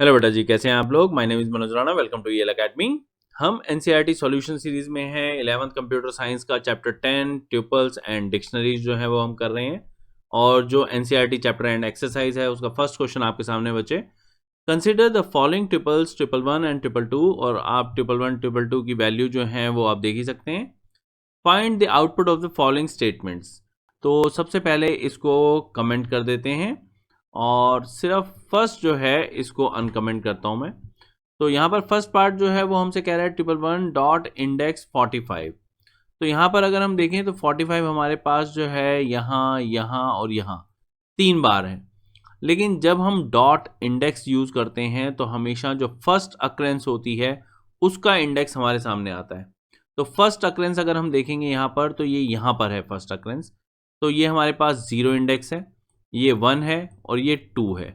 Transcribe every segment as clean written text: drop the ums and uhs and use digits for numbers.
Hello बेटा जी, कैसे हैं आप लोग। My name is Manoj Rana, welcome to EL academy. हम एनसीईआरटी सॉल्यूशन सीरीज में हैं। 11th कंप्यूटर साइंस का चैप्टर 10 ट्यूपल्स एंड डिक्शनरीज जो है वो हम कर रहे हैं। और जो एनसीईआरटी चैप्टर एंड एक्सरसाइज है उसका फर्स्ट क्वेश्चन आपके सामने बचे। Consider the following triples triple one and triple two. और आप ट्रिपल वन ट्रिपल टू की वैल्यू जो है वो आप देख ही सकते हैं। Find the output of the following statements. तो सबसे पहले इसको कमेंट कर देते हैं और सिर्फ फर्स्ट जो है इसको अनकमेंट करता हूं मैं। तो यहाँ पर फर्स्ट पार्ट जो है वो हमसे कह रहा है ट्रिपल वन डॉट इंडेक्स 45। तो यहाँ पर अगर हम देखें तो 45 हमारे पास जो है यहाँ यहाँ और यहाँ 3 बार है। लेकिन जब हम डॉट इंडेक्स यूज करते हैं तो हमेशा जो फर्स्ट अक्रेंस होती है उसका इंडेक्स हमारे सामने आता है। तो फर्स्ट अक्रेंस अगर हम देखेंगे यहाँ पर तो ये यहाँ पर है फर्स्ट अक्रेंस। तो ये हमारे पास 0 इंडेक्स है, ये 1 है और ये 2 है।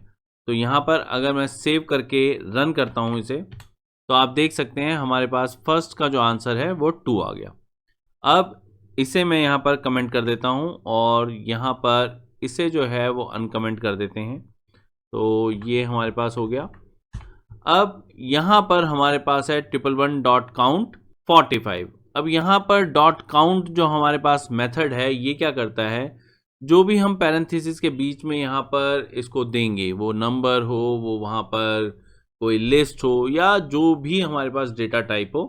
तो यहाँ पर अगर मैं सेव करके रन करता हूँ इसे तो आप देख सकते हैं हमारे पास फर्स्ट का जो आंसर है वो 2 आ गया। अब इसे मैं यहाँ पर कमेंट कर देता हूँ और यहाँ पर इसे जो है वो अनकमेंट कर देते हैं। तो ये हमारे पास हो गया। अब यहाँ पर हमारे पास है ट्रिपल वन डॉट काउंट 45। अब यहाँ पर डॉट काउंट जो हमारे पास मेथड है ये क्या करता है, जो भी हम पैरेंथेसिस के बीच में यहाँ पर इसको देंगे, वो नंबर हो, वो वहाँ पर कोई लिस्ट हो या जो भी हमारे पास डेटा टाइप हो,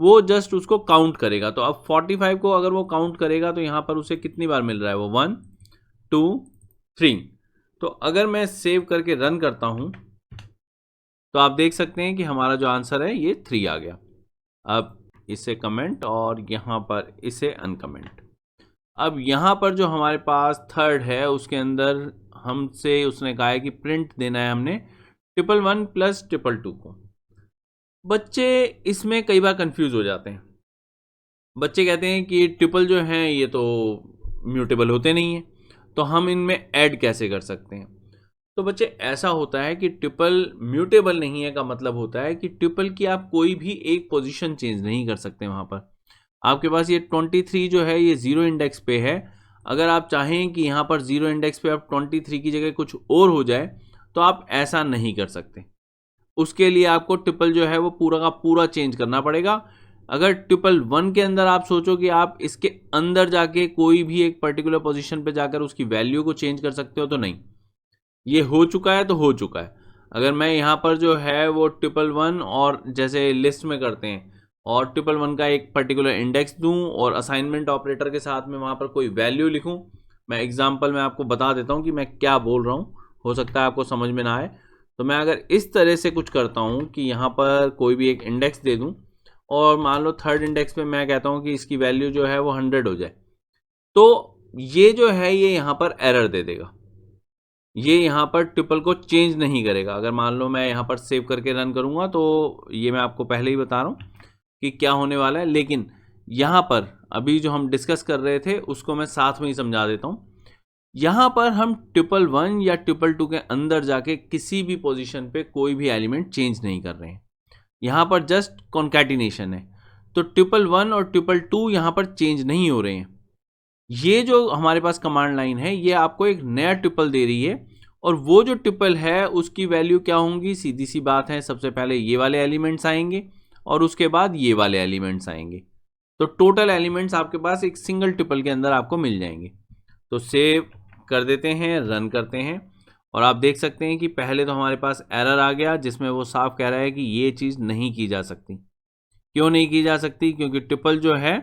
वो जस्ट उसको काउंट करेगा। तो अब 45 को अगर वो काउंट करेगा तो यहाँ पर उसे कितनी बार मिल रहा है, वो 1 2 3। तो अगर मैं सेव करके रन करता हूँ तो आप देख सकते हैं कि हमारा जो आंसर है ये 3 आ गया। अब इसे कमेंट और यहाँ पर इसे अनकमेंट। अब यहाँ पर जो हमारे पास थर्ड है उसके अंदर हमसे उसने कहा है कि प्रिंट देना है हमने triple one plus triple two को। बच्चे इसमें कई बार कंफ्यूज हो जाते हैं। बच्चे कहते हैं कि ट्रिपल जो हैं ये तो म्यूटेबल होते नहीं हैं, तो हम इनमें ऐड कैसे कर सकते हैं। तो बच्चे ऐसा होता है कि ट्रिपल म्यूटेबल नहीं है का मतलब होता है कि ट्रिपल की आप कोई भी एक पोजीशन चेंज नहीं कर सकते। वहाँ पर आपके पास ये 23 जो है ये 0 इंडेक्स पे है। अगर आप चाहें कि यहाँ पर 0 इंडेक्स पे आप 23 की जगह कुछ और हो जाए तो आप ऐसा नहीं कर सकते। उसके लिए आपको ट्रिपल जो है वो पूरा का पूरा चेंज करना पड़ेगा। अगर ट्रिपल वन के अंदर आप सोचो कि आप इसके अंदर जाके कोई भी एक पर्टिकुलर पोजीशन पे जाकर उसकी वैल्यू को चेंज कर सकते हो तो नहीं, ये हो चुका है तो हो चुका है। अगर मैं यहाँ पर जो है वो ट्रिपल वन और जैसे लिस्ट में करते हैं और ट्रिपल वन का एक पर्टिकुलर इंडेक्स दूं और असाइनमेंट ऑपरेटर के साथ में वहाँ पर कोई वैल्यू लिखूं, मैं एग्जांपल में आपको बता देता हूँ कि मैं क्या बोल रहा हूँ, हो सकता है आपको समझ में ना आए। तो मैं अगर इस तरह से कुछ करता हूँ कि यहाँ पर कोई भी एक इंडेक्स दे दूँ और मान लो थर्ड इंडेक्स पे मैं कहता हूँ कि इसकी वैल्यू जो है वो 100 हो जाए, तो ये जो है ये यहाँ पर एरर दे देगा। ये यहाँ पर ट्रिपल को चेंज नहीं करेगा। अगर मान लो मैं यहाँ पर सेव करके रन करूँगा तो ये मैं आपको पहले ही बता रहा हूँ कि क्या होने वाला है। लेकिन यहाँ पर अभी जो हम डिस्कस कर रहे थे उसको मैं साथ में ही समझा देता हूँ। यहाँ पर हम ट्रिपल वन या ट्रिपल टू के अंदर जाके किसी भी पोजीशन पे कोई भी एलिमेंट चेंज नहीं कर रहे हैं। यहाँ पर जस्ट कॉन्कैटिनेशन है। तो ट्रिपल वन और ट्रिपल टू यहाँ पर चेंज नहीं हो रहे हैं। ये जो हमारे पास कमांड लाइन है ये आपको एक नया ट्रिपल दे रही है और वो जो ट्रिपल है उसकी वैल्यू क्या होंगी, सीधी सी बात है, सबसे पहले ये वाले एलिमेंट्स आएंगे और उसके बाद ये वाले एलिमेंट्स आएंगे। तो टोटल एलिमेंट्स आपके पास एक सिंगल ट्रिपल के अंदर आपको मिल जाएंगे। तो सेव कर देते हैं, रन करते हैं और आप देख सकते हैं कि पहले तो हमारे पास एरर आ गया जिसमें वो साफ कह रहा है कि ये चीज़ नहीं की जा सकती। क्यों नहीं की जा सकती? क्योंकि ट्रिपल जो है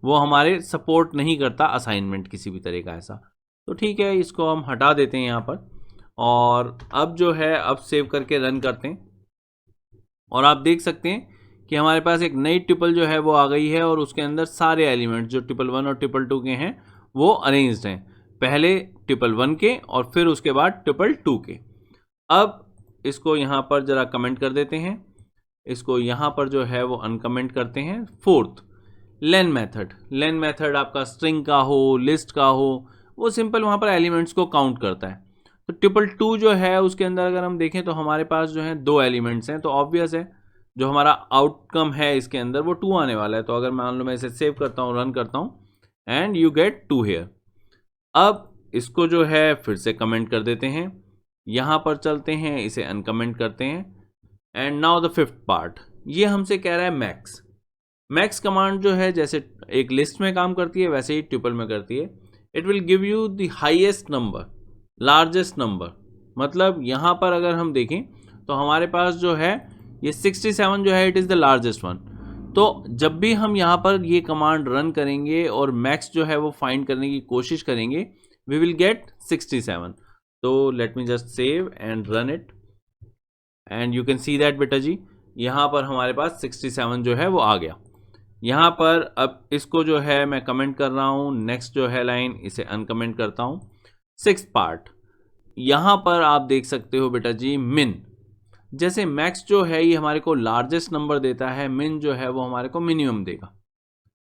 वो हमारे सपोर्ट नहीं करता असाइनमेंट किसी भी तरह का ऐसा। तो ठीक है, इसको हम हटा देते हैं यहाँ पर और अब जो है अब सेव करके रन करते हैं और आप देख सकते हैं कि हमारे पास एक नई ट्रिपल जो है वो आ गई है और उसके अंदर सारे एलिमेंट्स जो ट्रिपल वन और ट्रिपल टू के हैं वो अरेंज्ड हैं, पहले ट्रिपल वन के और फिर उसके बाद ट्रिपल टू के। अब इसको यहाँ पर ज़रा कमेंट कर देते हैं, इसको यहाँ पर जो है वो अनकमेंट करते हैं। फोर्थ लेन मेथड। लेन मेथड आपका स्ट्रिंग का हो, लिस्ट का हो, वो सिंपल वहाँ पर एलिमेंट्स को काउंट करता है। तो ट्रिपल टू जो है उसके अंदर अगर हम देखें तो हमारे पास जो है 2 एलिमेंट्स हैं, तो ऑब्वियस है जो हमारा आउटकम है इसके अंदर वो 2 आने वाला है। तो अगर मान लो मैं इसे सेव करता हूँ, रन करता हूँ एंड यू गेट 2 हेयर। अब इसको जो है फिर से कमेंट कर देते हैं, यहाँ पर चलते हैं, इसे अनकमेंट करते हैं and now the fifth part, ये हमसे कह रहा है मैक्स। मैक्स कमांड जो है जैसे एक लिस्ट में काम करती है वैसे ही ट्यूपल में करती है। It will give you the highest number, largest number. मतलब यहाँ पर अगर हम देखें तो हमारे पास जो है ये 67 जो है it is the largest one. तो जब भी हम यहाँ पर ये कमांड रन करेंगे और मैक्स जो है वो फाइंड करने की कोशिश करेंगे, वी विल गेट 67। तो let me just save and run it and you can see that बेटा जी यहाँ पर हमारे पास 67 जो है वो आ गया। यहाँ पर अब इसको जो है मैं कमेंट कर रहा हूँ, नेक्स्ट जो है लाइन इसे अनकमेंट करता हूँ। सिक्स्थ पार्ट, यहाँ पर आप देख सकते हो बेटा जी मिन। जैसे मैक्स जो है ये हमारे को लार्जेस्ट नंबर देता है, मिन जो है वो हमारे को मिनिमम देगा।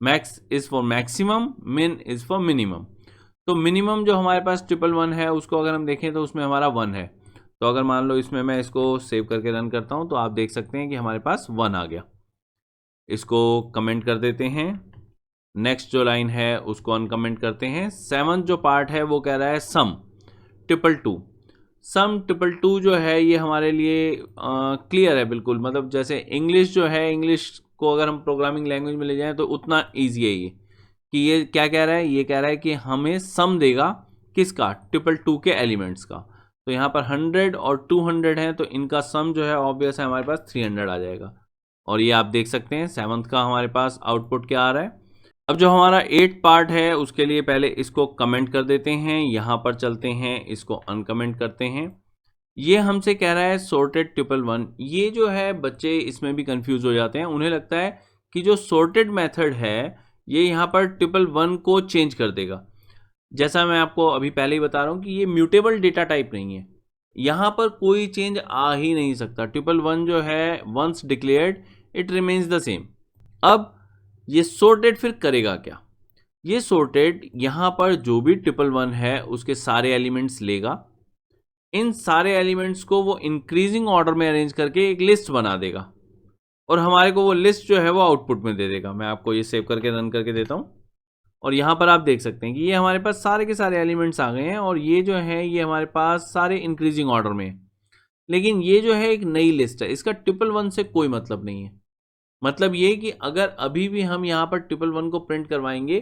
मैक्स इज फॉर मैक्सिमम, मिन इज फॉर मिनिमम। तो मिनिमम जो हमारे पास 111 है उसको अगर हम देखें तो उसमें हमारा 1 है। तो अगर मान लो इसमें मैं इसको सेव करके रन करता हूँ तो आप देख सकते हैं कि हमारे पास 1 आ गया। इसको कमेंट कर देते हैं। नेक्स्ट जो लाइन है उसको अनकमेंट करते हैं। 7th जो पार्ट है वो कह रहा है सम ट्रिपल टू। सम ट्रिपल टू जो है ये हमारे लिए क्लियर है बिल्कुल। मतलब जैसे इंग्लिश जो है, इंग्लिश को अगर हम प्रोग्रामिंग लैंग्वेज में ले जाएं तो उतना ईजी है ये कि ये क्या कह रहा है, ये कह रहा है कि हमें सम देगा किसका, ट्रिपल टू के एलिमेंट्स का। तो यहाँ पर 100 और 200 है तो इनका सम जो है ऑब्वियस है हमारे पास 300 आ जाएगा। और ये आप देख सकते हैं 7th का हमारे पास आउटपुट क्या आ रहा है। अब जो हमारा 8th पार्ट है उसके लिए पहले इसको कमेंट कर देते हैं, यहाँ पर चलते हैं, इसको अनकमेंट करते हैं। ये हमसे कह रहा है सॉर्टेड ट्रिपल वन। ये जो है बच्चे इसमें भी कंफ्यूज हो जाते हैं, उन्हें लगता है कि जो सॉर्टेड मेथड है ये यहाँ पर ट्रिपल वन को चेंज कर देगा। जैसा मैं आपको अभी पहले ही बता रहा हूँ कि ये म्यूटेबल डेटा टाइप नहीं है, यहाँ पर कोई चेंज आ ही नहीं सकता। ट्रिपल वन जो है once declared it remains the same. अब ये सॉर्टेड फिर करेगा क्या, ये सॉर्टेड यहाँ पर जो भी ट्रिपल वन है उसके सारे एलिमेंट्स लेगा, इन सारे एलिमेंट्स को वो इंक्रीजिंग ऑर्डर में अरेंज करके एक लिस्ट बना देगा और हमारे को वो लिस्ट जो है वो आउटपुट में दे देगा। मैं आपको ये सेव करके रन करके देता हूँ और यहाँ पर आप देख सकते हैं कि ये हमारे पास सारे के सारे एलिमेंट्स आ गए हैं और ये जो है ये हमारे पास सारे इंक्रीजिंग ऑर्डर में है। लेकिन ये जो है एक नई लिस्ट है, इसका ट्रिपल वन से कोई मतलब नहीं है। मतलब ये कि अगर अभी भी हम यहाँ पर ट्रिपल वन को प्रिंट करवाएंगे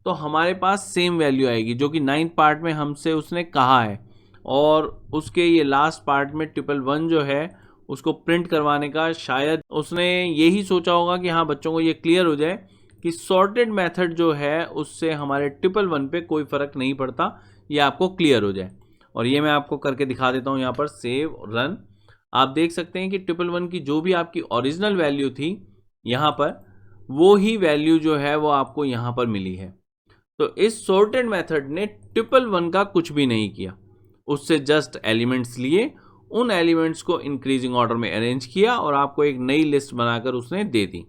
तो हमारे पास सेम वैल्यू आएगी जो कि 9th पार्ट में हमसे उसने कहा है। और उसके ये लास्ट पार्ट में ट्रिपल वन जो है उसको प्रिंट करवाने का शायद उसने यही सोचा होगा कि हाँ बच्चों को ये क्लियर हो जाए कि सॉर्टेड मेथड जो है उससे हमारे ट्रिपल वन पे कोई फ़र्क नहीं पड़ता, ये आपको क्लियर हो जाए। और ये मैं आपको करके दिखा देता हूँ यहाँ पर सेव रन। आप देख सकते हैं कि ट्रिपल वन की जो भी आपकी ओरिजिनल वैल्यू थी यहाँ पर वो ही वैल्यू जो है वो आपको यहाँ पर मिली है। तो इस सॉर्टेड मेथड ने ट्रिपल वन का कुछ भी नहीं किया, उससे जस्ट एलिमेंट्स लिए, उन एलिमेंट्स को इंक्रीजिंग ऑर्डर में अरेंज किया और आपको एक नई लिस्ट बनाकर उसने दे दी।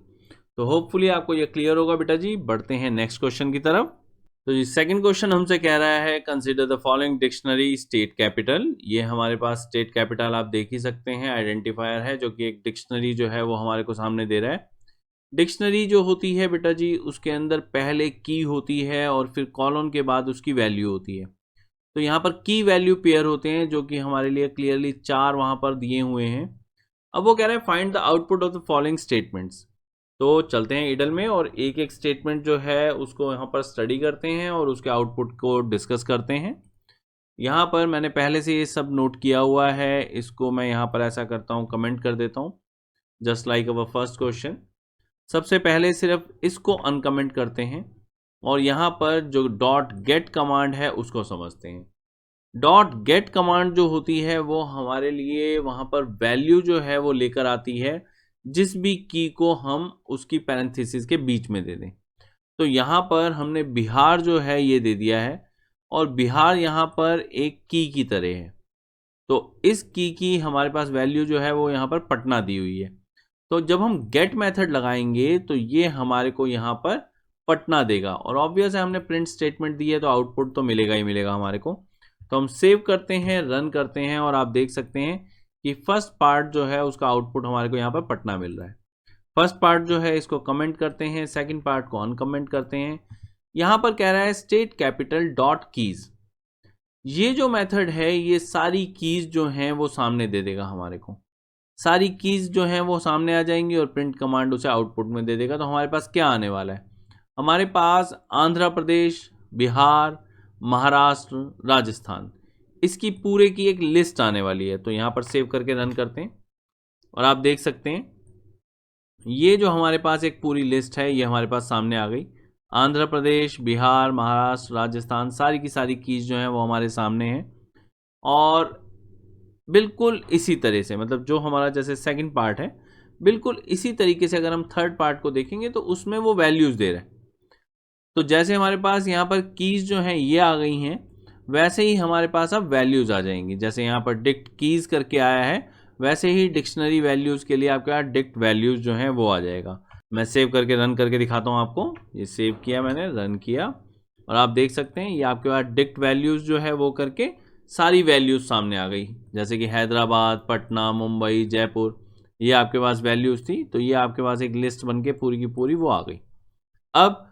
तो होपफुली आपको ये क्लियर होगा बेटा जी। बढ़ते हैं नेक्स्ट क्वेश्चन की तरफ। तो जी सेकंड क्वेश्चन हमसे कह रहा है consider the following dictionary state capital. ये हमारे पास स्टेट कैपिटल आप देख ही सकते हैं, आइडेंटिफायर है जो कि एक डिक्शनरी जो है वो हमारे को सामने दे रहा है। डिक्शनरी जो होती है बेटा जी उसके अंदर पहले की होती है और फिर कॉलन के बाद उसकी वैल्यू होती है। तो यहाँ पर की वैल्यू पेयर होते हैं जो कि हमारे लिए क्लियरली 4 वहाँ पर दिए हुए हैं। अब वो कह रहे हैं find the output of the following statements. तो चलते हैं इडल में और एक एक स्टेटमेंट जो है उसको यहाँ पर स्टडी करते हैं और उसके आउटपुट को डिस्कस करते हैं। यहाँ पर मैंने पहले से ये सब नोट किया हुआ है, इसको मैं यहाँ पर ऐसा करता हूँ कमेंट कर देता हूँ just like our first question. सबसे पहले सिर्फ इसको अनकमेंट करते हैं और यहाँ पर जो डॉट गेट कमांड है उसको समझते हैं। डॉट गेट कमांड जो होती है वो हमारे लिए वहाँ पर वैल्यू जो है वो लेकर आती है जिस भी की को हम उसकी पैरेंथेसिस के बीच में दे दें। तो यहाँ पर हमने बिहार जो है ये दे दिया है और बिहार यहाँ पर एक की तरह है। तो इस की हमारे पास वैल्यू जो है वो यहाँ पर पटना दी हुई है। तो जब हम गेट मेथड लगाएंगे तो ये हमारे को यहाँ पर पटना देगा और ऑब्वियस है हमने प्रिंट स्टेटमेंट दी है तो आउटपुट तो मिलेगा ही मिलेगा हमारे को। तो हम सेव करते हैं, रन करते हैं और आप देख सकते हैं कि फर्स्ट पार्ट जो है उसका आउटपुट हमारे को यहाँ पर पटना मिल रहा है। फर्स्ट पार्ट जो है इसको कमेंट करते हैं, सेकंड पार्ट को अनकमेंट करते हैं। यहाँ पर कह रहा है स्टेट कैपिटल डॉट कीज। ये जो मेथड है ये सारी कीज जो हैं वो सामने दे देगा हमारे को। सारी कीज़ जो हैं वो सामने आ जाएंगी और प्रिंट कमांड उसे आउटपुट में दे देगा। तो हमारे पास क्या आने वाला है, हमारे पास आंध्र प्रदेश, बिहार, महाराष्ट्र, राजस्थान, इसकी पूरे की एक लिस्ट आने वाली है। तो यहाँ पर सेव करके रन करते हैं और आप देख सकते हैं ये जो हमारे पास एक पूरी लिस्ट है ये हमारे पास सामने आ गई। आंध्र प्रदेश, बिहार, महाराष्ट्र, राजस्थान, सारी की सारी कीज़ जो हैं वो हमारे सामने हैं। और बिल्कुल इसी तरह से, मतलब जो हमारा जैसे सेकंड पार्ट है, बिल्कुल इसी तरीके से अगर हम थर्ड पार्ट को देखेंगे तो उसमें वो वैल्यूज़ दे रहे हैं। तो जैसे हमारे पास यहाँ पर कीज़ जो हैं ये आ गई हैं, वैसे ही हमारे पास अब वैल्यूज़ आ जाएंगी। जैसे यहाँ पर डिक्ट कीज़ करके आया है, वैसे ही डिक्शनरी वैल्यूज़ के लिए आपके पास डिक्ट वैल्यूज़ जो हैं वो आ जाएगा। मैं सेव करके रन करके दिखाता हूँ आपको। ये सेव किया मैंने, रन किया और आप देख सकते हैं ये आपके पास डिक्ट वैल्यूज़ जो है वो करके सारी वैल्यूज़ सामने आ गई। जैसे कि हैदराबाद, पटना, मुंबई, जयपुर, ये आपके पास वैल्यूज़ थी। तो ये आपके पास एक लिस्ट बन के पूरी की पूरी वो आ गई। अब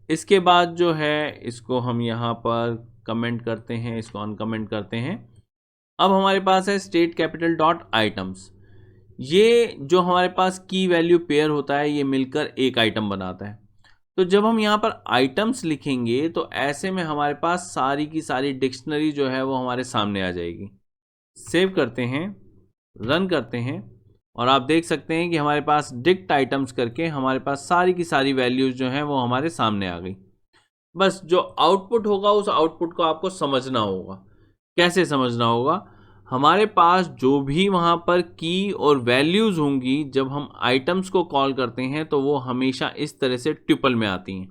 इसके बाद जो है इसको हम यहाँ पर कमेंट करते हैं, इसको अनकमेंट करते हैं। अब हमारे पास है स्टेट कैपिटल डॉट आइटम्स। ये जो हमारे पास की वैल्यू पेयर होता है ये मिलकर एक आइटम बनाता है। तो जब हम यहाँ पर आइटम्स लिखेंगे तो ऐसे में हमारे पास सारी की सारी डिक्शनरी जो है वो हमारे सामने आ जाएगी। सेव करते हैं, रन करते हैं और आप देख सकते हैं कि हमारे पास डिक्ट आइटम्स करके हमारे पास सारी की सारी वैल्यूज़ जो हैं वो हमारे सामने आ गई। बस जो आउटपुट होगा उस आउटपुट को आपको समझना होगा। कैसे समझना होगा, हमारे पास जो भी वहाँ पर की और वैल्यूज़ होंगी जब हम आइटम्स को कॉल करते हैं तो वो हमेशा इस तरह से ट्रिपल में आती हैं।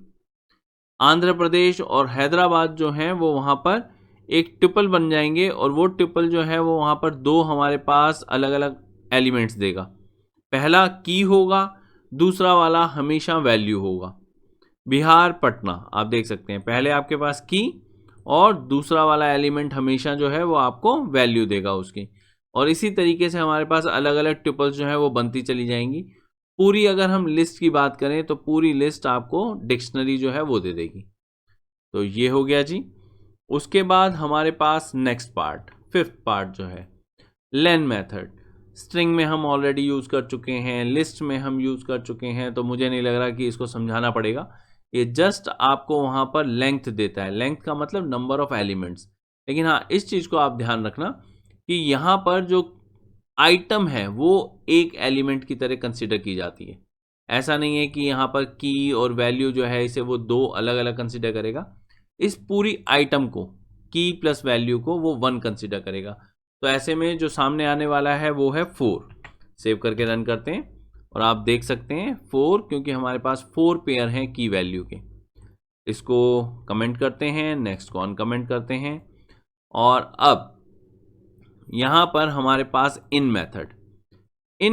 आंध्र प्रदेश और हैदराबाद जो हैं वो वहाँ पर एक ट्रिपल बन जाएंगे और वो ट्रिपल जो है वो वहाँ पर दो हमारे पास अलग अलग एलिमेंट्स देगा। पहला की होगा, दूसरा वाला हमेशा वैल्यू होगा। बिहार, पटना, आप देख सकते हैं पहले आपके पास की और दूसरा वाला एलिमेंट हमेशा जो है वो आपको वैल्यू देगा उसकी। और इसी तरीके से हमारे पास अलग अलग ट्रिपल्स जो है वो बनती चली जाएंगी। पूरी अगर हम लिस्ट की बात करें तो पूरी लिस्ट आपको डिक्शनरी जो है वो दे देगी। तो ये हो गया जी। उसके बाद हमारे पास नेक्स्ट पार्ट, फिफ्थ पार्ट जो है लेन मेथड। स्ट्रिंग में हम ऑलरेडी यूज़ कर चुके हैं, लिस्ट में हम यूज़ कर चुके हैं, तो मुझे नहीं लग रहा कि इसको समझाना पड़ेगा। ये जस्ट आपको वहाँ पर लेंथ देता है। लेंथ का मतलब नंबर ऑफ एलिमेंट्स। लेकिन हाँ, इस चीज़ को आप ध्यान रखना कि यहाँ पर जो आइटम है वो एक एलिमेंट की तरह कंसिडर की जाती है। ऐसा नहीं है कि यहाँ पर की और वैल्यू जो है इसे वो दो अलग अलग कंसिडर करेगा। इस पूरी आइटम को, की प्लस वैल्यू को, वो वन कंसिडर करेगा। तो ऐसे में जो सामने आने वाला है वो है 4। सेव करके रन करते हैं और आप देख सकते हैं 4, क्योंकि हमारे पास 4 पेयर हैं की वैल्यू के। इसको कमेंट करते हैं, नेक्स्ट को अनकमेंट करते हैं और अब यहाँ पर हमारे पास इन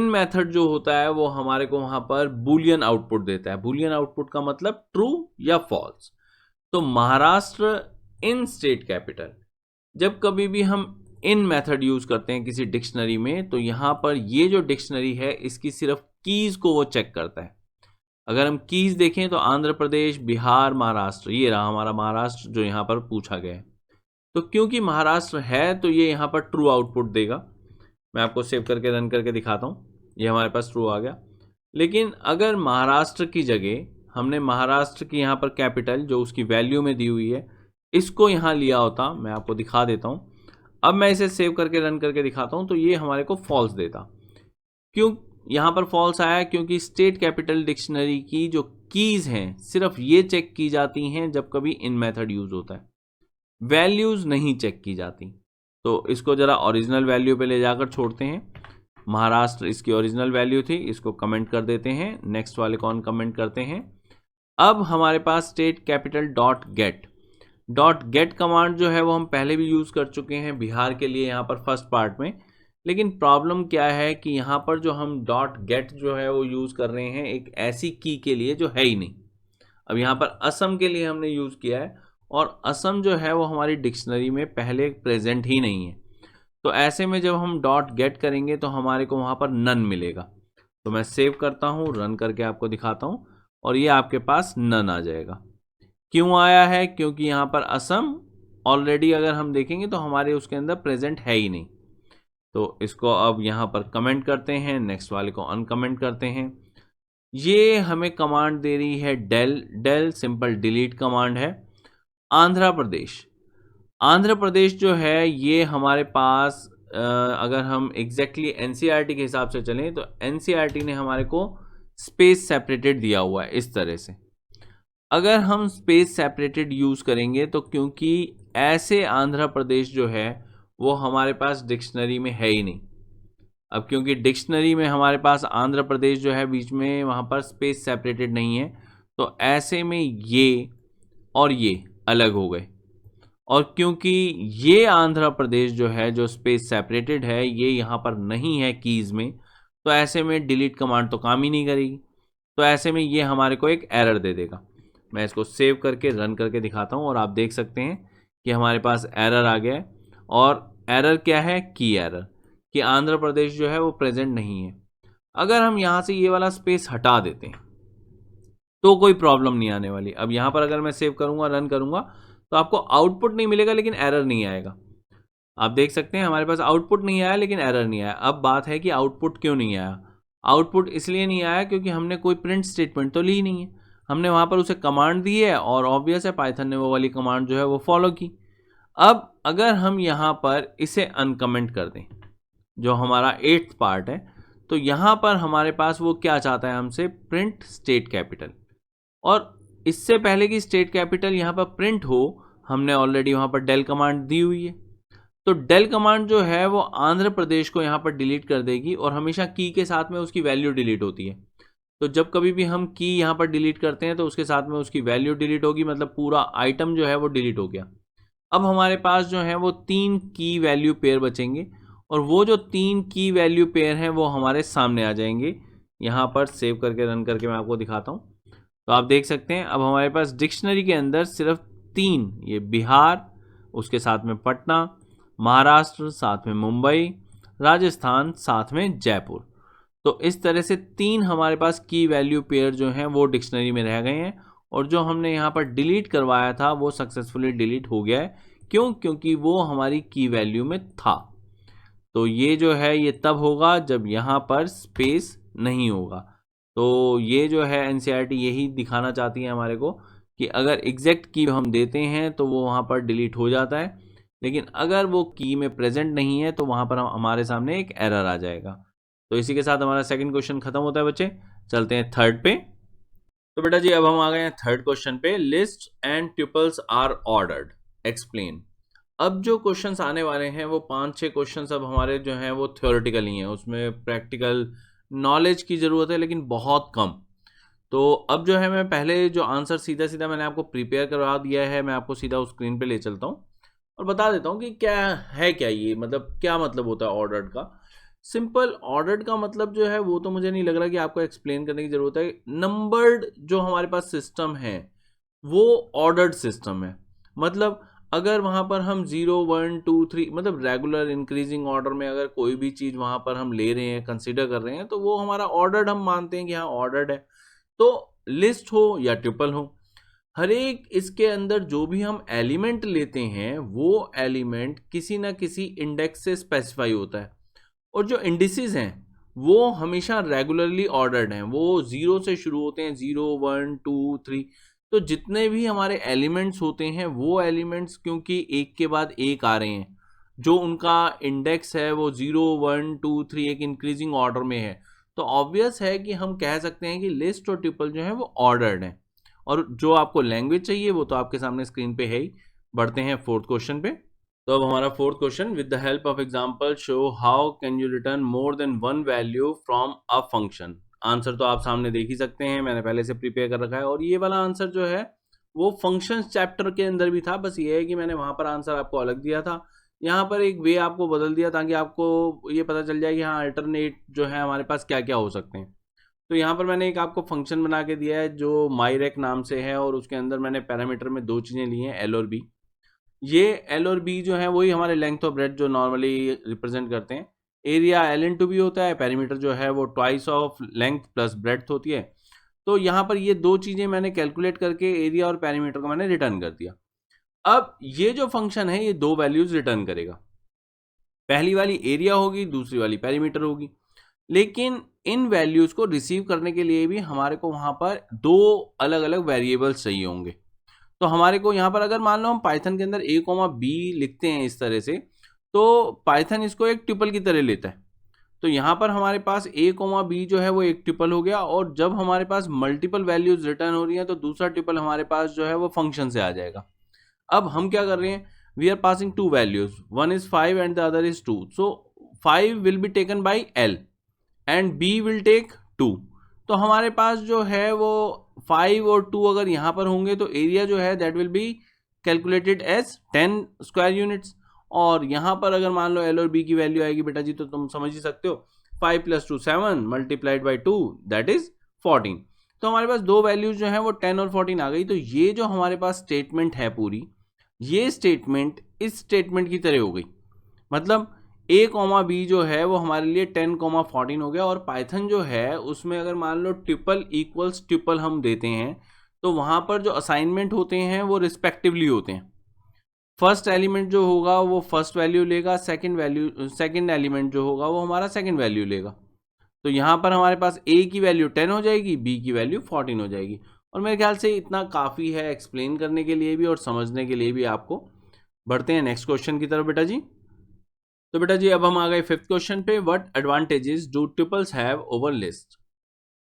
मेथड जो होता है वो हमारे को वहाँ पर बूलियन आउटपुट देता है। बूलियन आउटपुट का मतलब ट्रू या फॉल्स। तो महाराष्ट्र इन स्टेट कैपिटल, जब कभी भी हम इन मेथड यूज करते हैं किसी डिक्शनरी में तो यहाँ पर ये जो डिक्शनरी है इसकी सिर्फ कीज को वो चेक करता है। अगर हम कीज देखें तो आंध्र प्रदेश, बिहार, महाराष्ट्र, ये रहा हमारा महाराष्ट्र जो यहाँ पर पूछा गया है। तो क्योंकि महाराष्ट्र है तो ये यहाँ पर ट्रू आउटपुट देगा। मैं आपको सेव करके रन करके दिखाता हूँ, ये हमारे पास ट्रू आ गया। लेकिन अगर महाराष्ट्र की जगह हमने महाराष्ट्र की यहाँ पर कैपिटल जो उसकी वैल्यू में दी हुई है इसको यहाँ लिया होता, मैं आपको दिखा देता हूँ। अब मैं इसे सेव करके रन करके दिखाता हूँ तो ये हमारे को फॉल्स देता। क्यों यहाँ पर फॉल्स आया? क्योंकि स्टेट कैपिटल डिक्शनरी की जो कीज हैं सिर्फ ये चेक की जाती हैं जब कभी इन मेथड यूज होता है, वैल्यूज नहीं चेक की जाती। तो इसको जरा ओरिजिनल वैल्यू पे ले जाकर छोड़ते हैं। महाराष्ट्र इसकी ओरिजिनल वैल्यू थी, इसको कमेंट कर देते हैं, नेक्स्ट वाले को अनकमेंट करते हैं। अब हमारे पास state capital dot get command जो है वो हम पहले भी यूज़ कर चुके हैं बिहार के लिए यहाँ पर फर्स्ट पार्ट में। लेकिन प्रॉब्लम क्या है कि यहाँ पर जो हम डॉट गेट जो है वो यूज़ कर रहे हैं एक ऐसी की के लिए जो है ही नहीं। अब यहाँ पर असम के लिए हमने यूज़ किया है और असम जो है वो हमारी डिक्शनरी में पहले प्रेजेंट ही नहीं है। तो ऐसे में जब हम डॉट गेट करेंगे तो हमारे को वहाँ पर नन मिलेगा। तो मैं सेव करता हूँ, रन करके आपको दिखाता हूँ और ये आपके पास नन आ जाएगा। क्यों आया है? क्योंकि यहाँ पर असम ऑलरेडी अगर हम देखेंगे तो हमारे उसके अंदर प्रेजेंट है ही नहीं। तो इसको अब यहाँ पर कमेंट करते हैं, नेक्स्ट वाले को अनकमेंट करते हैं। ये हमें कमांड दे रही है डेल सिंपल डिलीट कमांड है। आंध्र प्रदेश, आंध्र प्रदेश जो है ये हमारे पास अगर हम एग्जैक्टली एनसीईआरटी के हिसाब से चलें तो एनसीईआरटी ने हमारे को स्पेस सेपरेटेड दिया हुआ है इस तरह से। अगर हम स्पेस सेपरेटेड यूज़ करेंगे तो क्योंकि ऐसे आंध्र प्रदेश जो है वो हमारे पास डिक्शनरी में है ही नहीं। अब क्योंकि डिक्शनरी में हमारे पास आंध्र प्रदेश जो है बीच में वहाँ पर स्पेस सेपरेटेड नहीं है, तो ऐसे में ये और ये अलग हो गए। और क्योंकि ये आंध्र प्रदेश जो है जो स्पेस सेपरेटेड है ये यहाँ पर नहीं है कीज़ में, तो ऐसे में डिलीट कमांड तो काम ही नहीं करेगी। तो ऐसे में ये हमारे को एक एरर दे देगा। मैं इसको सेव करके रन करके दिखाता हूँ और आप देख सकते हैं कि हमारे पास एरर आ गया है। और एरर क्या है? की एरर, कि आंध्र प्रदेश जो है वो प्रेजेंट नहीं है। अगर हम यहाँ से ये वाला स्पेस हटा देते हैं तो कोई प्रॉब्लम नहीं आने वाली। अब यहाँ पर अगर मैं सेव करूँगा, रन करूँगा, तो आपको आउटपुट नहीं मिलेगा लेकिन एरर नहीं आएगा। आप देख सकते हैं हमारे पास आउटपुट नहीं आया लेकिन एरर नहीं आया। अब बात है कि आउटपुट क्यों नहीं आया। आउटपुट इसलिए नहीं आया क्योंकि हमने कोई प्रिंट स्टेटमेंट तो ली नहीं है। हमने वहाँ पर उसे कमांड दी है और ऑब्वियस है पाइथन ने वो वाली कमांड जो है वो फॉलो की। अब अगर हम यहाँ पर इसे अनकमेंट कर दें, जो हमारा 8th पार्ट है, तो यहाँ पर हमारे पास वो क्या चाहता है हमसे, प्रिंट स्टेट कैपिटल। और इससे पहले कि स्टेट कैपिटल यहाँ पर प्रिंट हो, हमने ऑलरेडी वहाँ पर डेल कमांड दी हुई है। तो डेल कमांड जो है वो आंध्र प्रदेश को यहाँ पर डिलीट कर देगी और हमेशा की के साथ में उसकी वैल्यू डिलीट होती है। तो जब कभी भी हम की यहाँ पर डिलीट करते हैं तो उसके साथ में उसकी वैल्यू डिलीट होगी, मतलब पूरा आइटम जो है वो डिलीट हो गया। अब हमारे पास जो है वो 3 की वैल्यू पेयर बचेंगे और वो जो 3 की वैल्यू पेयर हैं वो हमारे सामने आ जाएंगे। यहाँ पर सेव करके रन करके मैं आपको दिखाता हूँ। तो आप देख सकते हैं अब हमारे पास डिक्शनरी के अंदर सिर्फ 3, ये बिहार, उसके साथ में पटना, महाराष्ट्र, साथ में मुंबई, राजस्थान, साथ में जयपुर। तो इस तरह से 3 हमारे पास की वैल्यू पेयर जो हैं वो डिक्शनरी में रह गए हैं और जो हमने यहाँ पर डिलीट करवाया था वो सक्सेसफुली डिलीट हो गया है। क्यों? क्योंकि वो हमारी की वैल्यू में था। तो ये जो है ये तब होगा जब यहाँ पर स्पेस नहीं होगा। तो ये जो है एनसीईआरटी यही दिखाना चाहती है हमारे को कि अगर एग्जैक्ट की हम देते हैं तो वो वहाँ पर डिलीट हो जाता है, लेकिन अगर वो की में प्रेजेंट नहीं है तो वहाँ पर हमारे सामने एक एरर आ जाएगा। तो इसी के साथ हमारा सेकंड क्वेश्चन खत्म होता है बच्चे। चलते हैं थर्ड पे। तो बेटा जी अब हम आ गए हैं थर्ड क्वेश्चन पे। List and tuples are ordered, explain. अब जो क्वेश्चंस आने वाले हैं वो 5-6 क्वेश्चंस अब हमारे जो हैं वो थ्योरेटिकल ही हैं, उसमें प्रैक्टिकल नॉलेज की ज़रूरत है लेकिन बहुत कम। तो अब जो है मैं पहले जो आंसर सीधा सीधा मैंने आपको प्रिपेयर करवा दिया है, मैं आपको सीधा उस स्क्रीन पे ले चलता हूँ और बता देता हूँ कि क्या है, क्या ये मतलब क्या मतलब होता है ऑर्डर्ड का। सिंपल ऑर्डर्ड का मतलब जो है वो तो मुझे नहीं लग रहा कि आपको एक्सप्लेन करने की ज़रूरत है। नंबर्ड जो हमारे पास सिस्टम है वो ऑर्डर्ड सिस्टम है। मतलब अगर वहाँ पर हम 0 1 2 3 मतलब रेगुलर इंक्रीजिंग ऑर्डर में अगर कोई भी चीज़ वहाँ पर हम ले रहे हैं, कंसिडर कर रहे हैं, तो वो हमारा ऑर्डर्ड हम मानते हैं कि हाँ ऑर्डर्ड है। तो लिस्ट हो या ट्रिपल हो, हर एक इसके अंदर जो भी हम एलिमेंट लेते हैं वो एलिमेंट किसी ना किसी इंडेक्स से स्पेसिफाई होता है और जो इंडिसेस हैं वो हमेशा रेगुलरली ऑर्डर्ड हैं। वो 0 से शुरू होते हैं, 0 1 2 3। तो जितने भी हमारे एलिमेंट्स होते हैं वो एलिमेंट्स क्योंकि एक के बाद एक आ रहे हैं, जो उनका इंडेक्स है वो 0 1 2 3 एक इंक्रीजिंग ऑर्डर में है, तो ऑब्वियस है कि हम कह सकते हैं कि लिस्ट और ट्रिपल जो है वो ऑर्डर्ड है। और जो आपको लैंग्वेज चाहिए वो तो आपके सामने स्क्रीन पे है ही। बढ़ते हैं फोर्थ क्वेश्चन पे। तो अब हमारा fourth question, with the help of example show how can you return more than one value from a function. Answer तो आप सामने देख ही सकते हैं, मैंने पहले से प्रिपेयर कर रखा है और ये वाला आंसर जो है वो फंक्शंस चैप्टर के अंदर भी था। बस ये है कि मैंने वहाँ पर आंसर आपको अलग दिया था, यहाँ पर एक वे आपको बदल दिया ताकि आपको ये पता चल जाए कि हाँ अल्टरनेट जो है हमारे पास क्या क्या हो सकते हैं। तो यहाँ पर मैंने एक आपको फंक्शन बना के दिया है जो माईरेक नाम से है और उसके अंदर मैंने पैरामीटर में 2 चीज़ें ली हैं, एल और बी। ये एल और बी जो है वही हमारे लेंथ और ब्रेड्थ जो नॉर्मली रिप्रेजेंट करते हैं। Area l into b होता है, पैरामीटर जो है वो twice of length plus breadth होती है। तो यहाँ पर ये 2 चीज़ें मैंने कैलकुलेट करके एरिया और पैरामीटर को मैंने रिटर्न कर दिया। अब ये जो फंक्शन है ये 2 वैल्यूज रिटर्न करेगा। पहली वाली एरिया होगी, दूसरी वाली पेरीमीटर होगी। लेकिन इन वैल्यूज को रिसीव करने के लिए भी हमारे को वहां पर दो अलग अलग वेरिएबल्स चाहिए होंगे। तो हमारे को यहाँ पर अगर मान लो हम पाइथन के अंदर a, b लिखते हैं इस तरह से, तो पाइथन इसको एक ट्यूपल की तरह लेता है। तो यहाँ पर हमारे पास a, b जो है वो एक ट्यूपल हो गया, और जब हमारे पास मल्टीपल वैल्यूज रिटर्न हो रही हैं तो दूसरा ट्यूपल हमारे पास जो है वो फंक्शन से आ जाएगा। अब हम क्या कर रहे हैं, we are passing two values, one is 5 and the other is 2, so 5 will be taken by l and b will take 2। तो हमारे पास जो है वो 5 और 2 अगर यहाँ पर होंगे तो एरिया जो है that will be calculated as 10 square units. और यहाँ पर अगर मान लो l और b की वैल्यू आएगी बेटा जी, तो तुम समझ ही सकते हो, 5 + 2 7 मल्टीप्लाइड बाई 2 दैट इज 14। तो हमारे पास दो वैल्यूज जो है वो 10 और 14 आ गई। तो ये जो हमारे पास स्टेटमेंट है पूरी, ये स्टेटमेंट इस स्टेटमेंट की तरह हो गई। मतलब a, b जो है वो हमारे लिए 10, 14 हो गया। और पाइथन जो है उसमें अगर मान लो ट्रिपल इक्वल्स ट्रिपल हम देते हैं तो वहां पर जो असाइनमेंट होते हैं वो रिस्पेक्टिवली होते हैं। फर्स्ट एलिमेंट जो होगा वो फर्स्ट वैल्यू लेगा, सेकंड एलिमेंट जो होगा वो हमारा सेकंड वैल्यू लेगा। तो यहाँ पर हमारे पास a की वैल्यू 10 हो जाएगी, b की वैल्यू 14 हो जाएगी। और मेरे ख्याल से इतना काफ़ी है एक्सप्लेन करने के लिए भी और समझने के लिए भी आपको। बढ़ते हैं नेक्स्ट क्वेश्चन की तरफ बेटा जी। तो बेटा जी अब हम आ गए 5th क्वेश्चन पे, what advantages do triples have over list.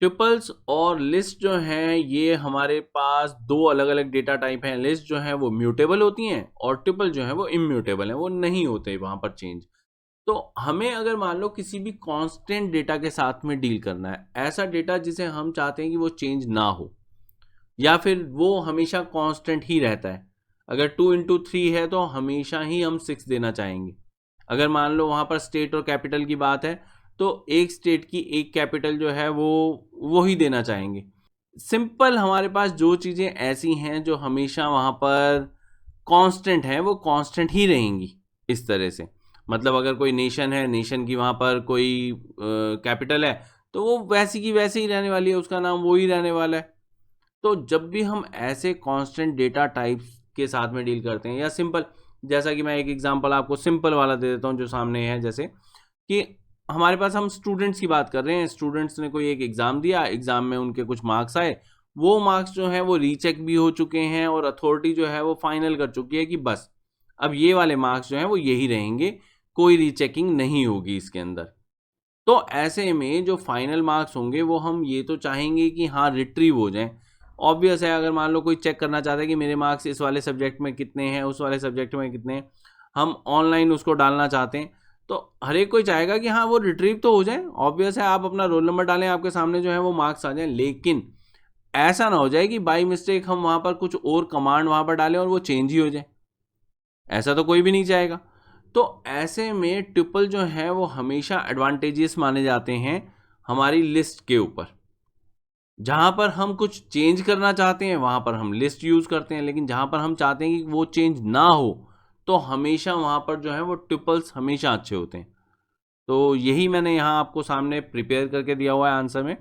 Triples और लिस्ट जो हैं ये हमारे पास दो अलग अलग डेटा टाइप हैं। लिस्ट जो है वो म्यूटेबल होती हैं और ट्रिपल जो है वो इम्यूटेबल है, वो नहीं होते वहां पर चेंज। तो हमें अगर मान लो किसी भी कांस्टेंट डेटा के साथ में डील करना है, ऐसा डेटा जिसे हम चाहते हैं कि वो चेंज ना हो या फिर वो हमेशा कांस्टेंट ही रहता है। अगर 2 × 3 है तो हमेशा ही हम 6 देना चाहेंगे। अगर मान लो वहां पर स्टेट और कैपिटल की बात है तो एक स्टेट की एक कैपिटल जो है वो ही देना चाहेंगे। सिंपल हमारे पास जो चीज़ें ऐसी हैं जो हमेशा वहां पर कांस्टेंट है वो कांस्टेंट ही रहेंगी इस तरह से। मतलब अगर कोई नेशन है, नेशन की वहां पर कोई कैपिटल है तो वो वैसी की वैसे ही रहने वाली है, उसका नाम वो ही रहने वाला है। तो जब भी हम ऐसे कांस्टेंट डेटा टाइप्स के साथ में डील करते हैं, या सिंपल, जैसा कि मैं एक एग्जांपल आपको सिंपल वाला दे देता हूं जो सामने है, जैसे कि हमारे पास हम स्टूडेंट्स की बात कर रहे हैं। स्टूडेंट्स ने कोई एक एग्जाम दिया, एग्जाम में उनके कुछ मार्क्स आए, वो मार्क्स जो है वो रीचेक भी हो चुके हैं और अथॉरिटी जो है वो फाइनल कर चुकी है कि बस अब ये वाले मार्क्स जो हैं वो यही रहेंगे, कोई रीचेकिंग नहीं होगी इसके अंदर। तो ऐसे में जो फाइनल मार्क्स होंगे वो हम ये तो चाहेंगे कि हाँ रिट्रीव हो जाएं। ऑब्वियस है, अगर मान लो कोई चेक करना चाहता है कि मेरे मार्क्स इस वाले सब्जेक्ट में कितने हैं, उस वाले सब्जेक्ट में कितने हैं, हम ऑनलाइन उसको डालना चाहते हैं, तो हर एक कोई चाहेगा कि हाँ वो रिट्रीव तो हो जाए। ऑब्वियस है, आप अपना रोल नंबर डालें, आपके सामने जो है वो मार्क्स आ जाएं। लेकिन ऐसा ना हो जाए कि बाई मिस्टेक हम वहाँ पर कुछ और कमांड वहाँ पर डालें और वो चेंज ही हो जाए, ऐसा तो कोई भी नहीं चाहेगा। तो ऐसे में ट्रिपल जो है वो हमेशा एडवांटेजेस माने जाते हैं हमारी लिस्ट के ऊपर। जहां पर हम कुछ चेंज करना चाहते हैं वहां पर हम लिस्ट यूज करते हैं, लेकिन जहां पर हम चाहते हैं कि वो चेंज ना हो तो हमेशा वहां पर जो है वो ट्रिपल्स हमेशा अच्छे होते हैं। तो यही मैंने यहाँ आपको सामने प्रिपेयर करके दिया हुआ है आंसर में।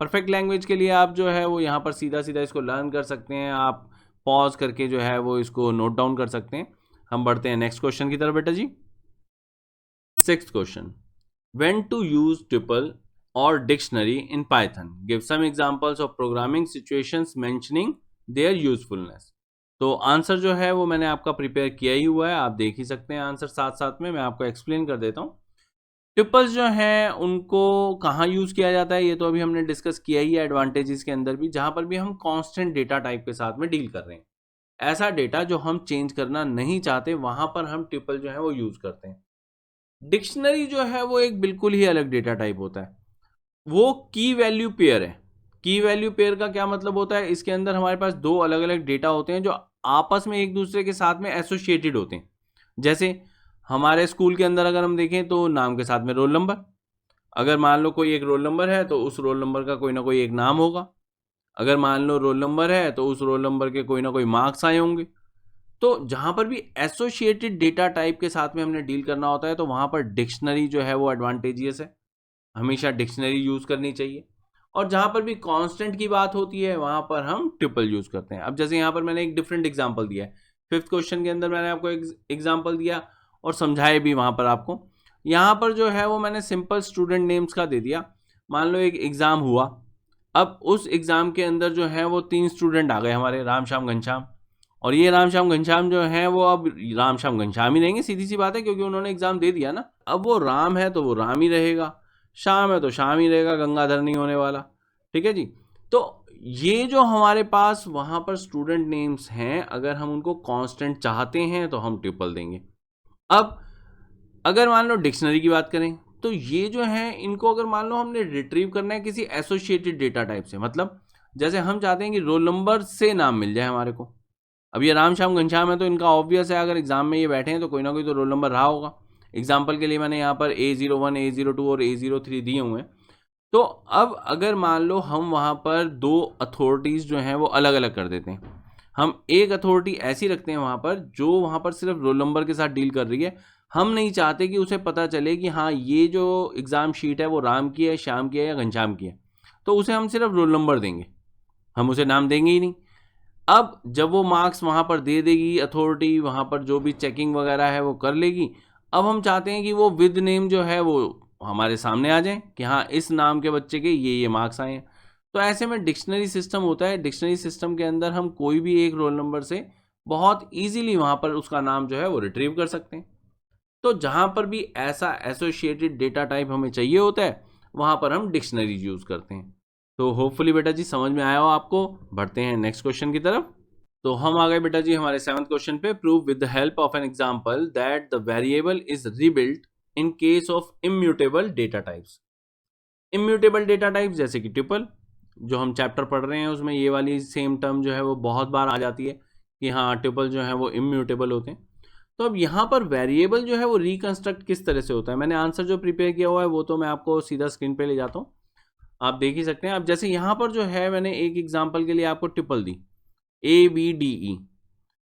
परफेक्ट लैंग्वेज के लिए आप जो है वो यहाँ पर सीधा सीधा इसको लर्न कर सकते हैं, आप पॉज करके जो है वो इसको नोट डाउन कर सकते हैं। हम बढ़ते हैं नेक्स्ट क्वेश्चन की तरफ बेटा जी। 6th question, when to use tuple or dictionary in Python. Give some examples of programming situations mentioning their usefulness. तो आंसर जो है वो मैंने आपका प्रिपेयर किया ही हुआ है, आप देख ही सकते हैं आंसर साथ साथ में। मैं आपको एक्सप्लेन कर देता हूँ। ट्रिपल्स जो हैं उनको कहाँ यूज़ किया जाता है ये तो अभी हमने डिस्कस किया ही है एडवांटेजेस के अंदर भी, जहाँ पर भी हम कांस्टेंट डेटा टाइप के साथ में डील कर रहे हैं। ऐसा डेटा जो हम चेंज करना नहीं चाहते वहाँ पर हम ट्रिपल जो है वो यूज़ करते हैं। डिक्शनरी जो है वो एक बिल्कुल ही अलग डेटा टाइप होता है, वो की वैल्यू पेयर है। की वैल्यू पेयर का क्या मतलब होता है, इसके अंदर हमारे पास दो अलग अलग डेटा होते हैं जो आपस में एक दूसरे के साथ में एसोसिएटेड होते हैं। जैसे हमारे स्कूल के अंदर अगर हम देखें तो नाम के साथ में रोल नंबर, अगर मान लो कोई एक रोल नंबर है तो उस रोल नंबर का कोई ना कोई एक नाम होगा। अगर मान लो रोल नंबर है तो उस रोल नंबर के कोई ना कोई मार्क्स आए होंगे। तो जहां पर भी एसोसिएटेड डेटा टाइप के साथ में हमने डील करना होता है तो वहां पर डिक्शनरी जो है वो एडवांटेजियस है, हमेशा डिक्शनरी यूज करनी चाहिए। और जहां पर भी कांस्टेंट की बात होती है वहां पर हम ट्रिपल यूज करते हैं। अब जैसे यहाँ पर मैंने एक डिफरेंट एग्जांपल दिया है, 5th क्वेश्चन के अंदर मैंने आपको एक एग्जांपल दिया और समझाए भी वहां पर आपको। यहाँ पर जो है वो मैंने सिंपल स्टूडेंट नेम्स का दे दिया। मान लो एक एग्ज़ाम हुआ, अब उस एग्ज़ाम के अंदर जो है वो 3 स्टूडेंट आ गए हमारे, राम श्याम घनश्याम। और ये राम श्याम घनश्याम जो है वो अब राम श्याम घनश्याम ही रहेंगे, सीधी सी बात है, क्योंकि उन्होंने एग्ज़ाम दे दिया ना। अब वो राम है तो वो राम ही रहेगा, श्याम है तो श्याम ही रहेगा, गंगाधर नहीं होने वाला। ठीक है जी। तो ये जो हमारे पास वहाँ पर स्टूडेंट नेम्स हैं, अगर हम उनको कांस्टेंट चाहते हैं तो हम ट्रिपल देंगे। अब अगर मान लो डिक्शनरी की बात करें, तो ये जो है इनको अगर मान लो हमने रिट्रीव करना है किसी एसोसिएटेड डेटा टाइप से, मतलब जैसे हम चाहते हैं कि रोल नंबर से नाम मिल जाए हमारे को। अब ये राम श्याम घनश्याम है तो इनका ऑब्वियस है, अगर एग्जाम में ये बैठे हैं तो कोई ना कोई तो रोल नंबर रहा होगा। एग्जाम्पल के लिए मैंने यहाँ पर A01, A02 और A03 दिए हुए हैं। तो अब अगर मान लो हम वहाँ पर 2 अथॉरिटीज़ जो हैं वो अलग अलग कर देते हैं, हम एक अथॉरिटी ऐसी रखते हैं वहाँ पर जो वहाँ पर सिर्फ रोल नंबर के साथ डील कर रही है। हम नहीं चाहते कि उसे पता चले कि हाँ ये जो एग्ज़ाम शीट है वो राम की है, श्याम की है या घनश्याम की है, तो उसे हम सिर्फ रोल नंबर देंगे, हम उसे नाम देंगे ही नहीं। अब जब वो मार्क्स वहाँ पर दे देगी अथॉरिटी, वहाँ पर जो भी चेकिंग वगैरह है वो कर लेगी। अब हम चाहते हैं कि वो विद नेम जो है वो हमारे सामने आ जाए कि हाँ इस नाम के बच्चे के ये मार्क्स आए हैं। तो ऐसे में डिक्शनरी सिस्टम होता है, डिक्शनरी सिस्टम के अंदर हम कोई भी एक रोल नंबर से बहुत ईजीली वहाँ पर उसका नाम जो है वो रिट्रीव कर सकते हैं। तो जहाँ पर भी ऐसा एसोसिएटेड डेटा टाइप हमें चाहिए होता है, वहाँ पर हम डिक्शनरी यूज़ करते हैं। तो होपफुली बेटा जी समझ में आया हो आपको। बढ़ते हैं नेक्स्ट क्वेश्चन की तरफ। तो हम आ गए बेटा जी हमारे 7th क्वेश्चन पे। Prove with the help of an example that the variable is rebuilt in case of immutable data types. Immutable data types जैसे कि ट्रिपल, जो हम चैप्टर पढ़ रहे हैं उसमें ये वाली सेम टर्म जो है वो बहुत बार आ जाती है कि हाँ ट्रिपल जो है वो इम्यूटेबल होते हैं। तो अब यहाँ पर वेरिएबल जो है वो रिकंस्ट्रक्ट किस तरह से होता है, मैंने आंसर जो प्रिपेयर किया हुआ है वो तो मैं आपको सीधा स्क्रीन पे ले जाता हूँ, आप देख ही सकते हैं। अब जैसे यहाँ पर जो है मैंने एक एग्जांपल के लिए आपको ट्रिपल दी ABDE।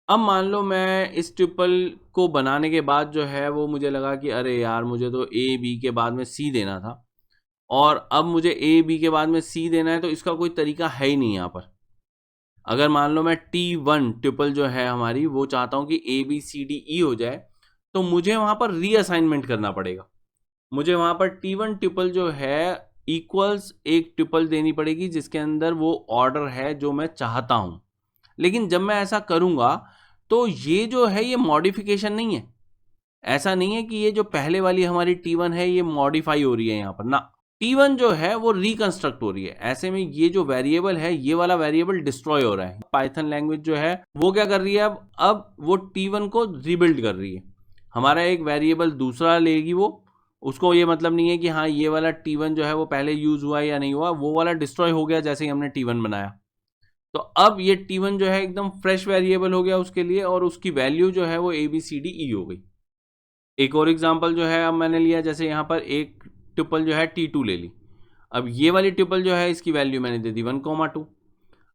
अब मान लो मैं इस ट्रिपल को बनाने के बाद जो है वो मुझे लगा कि अरे यार मुझे तो AB के बाद में C देना था, और अब मुझे AB के बाद में C देना है, तो इसका कोई तरीका है ही नहीं यहाँ पर। अगर मान लो मैं T1 ट्रिपल जो है हमारी वो चाहता हूँ कि ABCDE हो जाए, तो मुझे वहाँ पर रीअसाइनमेंट करना पड़ेगा। मुझे वहाँ पर T1 ट्रिपल जो है इक्वल्स एक ट्रिपल देनी पड़ेगी जिसके अंदर वो ऑर्डर है जो मैं चाहता हूँ। लेकिन जब मैं ऐसा करूँगा तो ये जो है ये मॉडिफिकेशन नहीं है, ऐसा नहीं है कि ये जो पहले वाली हमारी T1 है ये मॉडिफाई हो रही है यहाँ पर ना, T1 जो है वो रिकंस्ट्रक्ट हो रही है। ऐसे में ये जो वेरिएबल है ये वाला वेरिएबल डिस्ट्रॉय हो रहा है। पाइथन लैंग्वेज जो है वो क्या कर रही है, अब वो T1 को रीबिल्ड कर रही है। हमारा एक वेरिएबल दूसरा लेगी वो, उसको ये मतलब नहीं है कि हाँ ये वाला T1 जो है वो पहले यूज हुआ या नहीं हुआ, वो वाला डिस्ट्रॉय हो गया जैसे ही हमने T1 बनाया। तो अब ये T1 जो है एकदम फ्रेश वेरिएबल हो गया उसके लिए, और उसकी वैल्यू जो है वो ABCDE हो गई। एक और एग्जांपल जो है अब मैंने लिया, जैसे यहाँ पर एक ट्रिपल जो है T2 ले ली। अब ये वाली ट्रिपल जो है इसकी वैल्यू मैंने दे दी 1,2।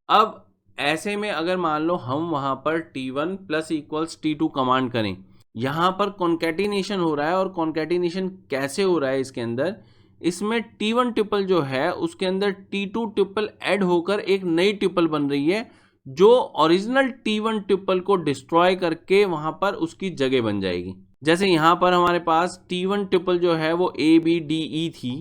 अब ऐसे में अगर मान लो हम वहाँ पर T1 plus equals T2 command करें, यहाँ पर कॉन्कैटिनेशन हो रहा है। और कॉन्कैटिनेशन कैसे हो रहा है इसके अंदर, इसमें T1 ट्रिपल जो है उसके अंदर T2 ट्रिपल ऐड होकर एक नई ट्रिपल बन रही है जो ओरिजिनल T1 ट्रिपल को डिस्ट्रॉय करके वहाँ पर उसकी जगह बन जाएगी। जैसे यहाँ पर हमारे पास T1 ट्रिपल जो है वो ABDE थी,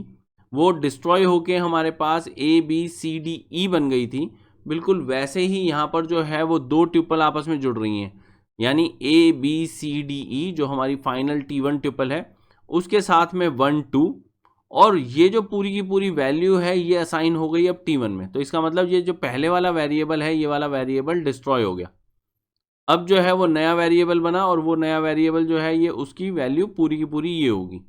वो डिस्ट्रॉय होके हमारे पास ABCDE बन गई थी। बिल्कुल वैसे ही यहाँ पर जो है वो 2 ट्रिपल आपस में जुड़ रही हैं, यानी ABCDE जो हमारी फाइनल T1 ट्रिपल है उसके साथ में 1 2, और ये जो पूरी की पूरी वैल्यू है ये असाइन हो गई अब T1 में। तो इसका मतलब ये जो पहले वाला वेरिएबल है ये वाला वेरिएबल डिस्ट्रॉय हो गया। अब जो है वो नया वेरिएबल बना, और वो नया वेरिएबल जो है ये उसकी वैल्यू पूरी की पूरी ये होगी।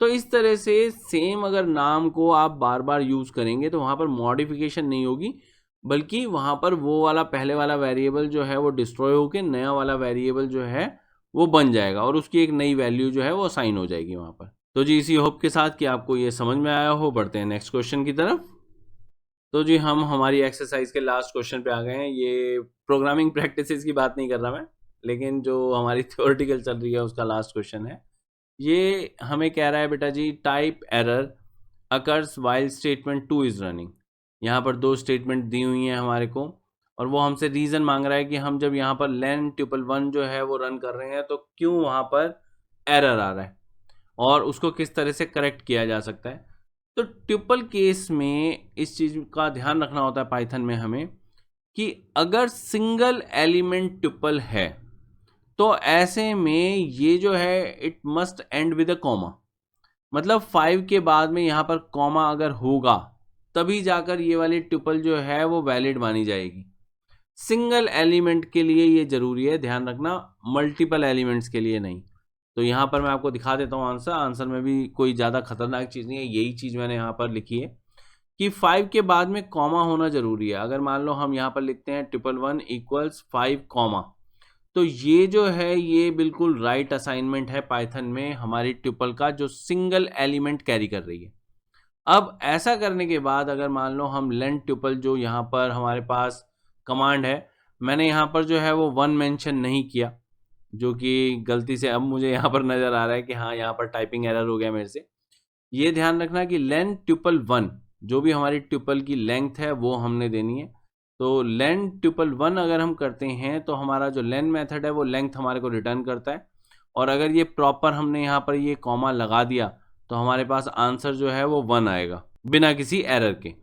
तो इस तरह से सेम अगर नाम को आप बार बार यूज़ करेंगे तो वहाँ पर मॉडिफिकेशन नहीं होगी, बल्कि वहाँ पर वो वाला पहले वाला वेरिएबल जो है वो डिस्ट्रॉय होकर नया वाला वेरिएबल जो है वो बन जाएगा, और उसकी एक नई वैल्यू जो है वो असाइन हो जाएगी वहाँ पर। तो जी इसी होप के साथ कि आपको ये समझ में आया हो, बढ़ते हैं नेक्स्ट क्वेश्चन की तरफ। तो जी हम हमारी एक्सरसाइज के लास्ट क्वेश्चन पे आ गए हैं। ये प्रोग्रामिंग प्रैक्टिसेस की बात नहीं कर रहा मैं, लेकिन जो हमारी थ्योरेटिकल चल रही है उसका लास्ट क्वेश्चन है। ये हमें कह रहा है बेटा जी type error occurs while statement 2 is running. यहाँ पर 2 स्टेटमेंट दी हुई हैं हमारे को, और वो हमसे रीज़न मांग रहा है कि हम जब यहाँ पर len ट्रिपल 1 जो है वो रन कर रहे हैं तो क्यों वहाँ पर एरर आ रहा है। और उसको किस तरह से करेक्ट किया जा सकता है। तो ट्यूपल केस में इस चीज़ का ध्यान रखना होता है पाइथन में हमें कि अगर सिंगल एलिमेंट ट्यूपल है तो ऐसे में ये जो है it must and with a comma, मतलब 5 के बाद में यहाँ पर कॉमा अगर होगा तभी जाकर ये वाली ट्यूपल जो है वो वैलिड मानी जाएगी। सिंगल एलिमेंट के लिए ये जरूरी है, ध्यान रखना, मल्टीपल एलिमेंट्स के लिए नहीं। तो यहाँ पर मैं आपको दिखा देता हूँ आंसर में भी कोई ज़्यादा खतरनाक चीज़ नहीं है, यही चीज़ मैंने यहाँ पर लिखी है कि 5 के बाद में कॉमा होना जरूरी है। अगर मान लो हम यहाँ पर लिखते हैं 111 इक्वल्स 5 कॉमा, तो ये जो है ये बिल्कुल राइट असाइनमेंट है पाइथन में हमारी ट्यूपल का जो सिंगल एलिमेंट कैरी कर रही है। अब ऐसा करने के बाद अगर मान लो हम लेंथ ट्यूपल जो यहाँ पर हमारे पास कमांड है, मैंने यहाँ पर जो है वो 1 मेंशन नहीं किया, जो कि गलती से अब मुझे यहाँ पर नज़र आ रहा है कि हाँ यहाँ पर टाइपिंग एरर हो गया मेरे से। ये ध्यान रखना कि लेंथ ट्यूपल 1, जो भी हमारी ट्यूपल की लेंथ है वो हमने देनी है। तो लेंथ ट्यूपल 1 अगर हम करते हैं तो हमारा जो लेंथ मेथड है वो लेंथ हमारे को रिटर्न करता है, और अगर ये प्रॉपर हमने यहाँ पर ये कॉमा लगा दिया तो हमारे पास आंसर जो है वो 1 आएगा बिना किसी एरर के।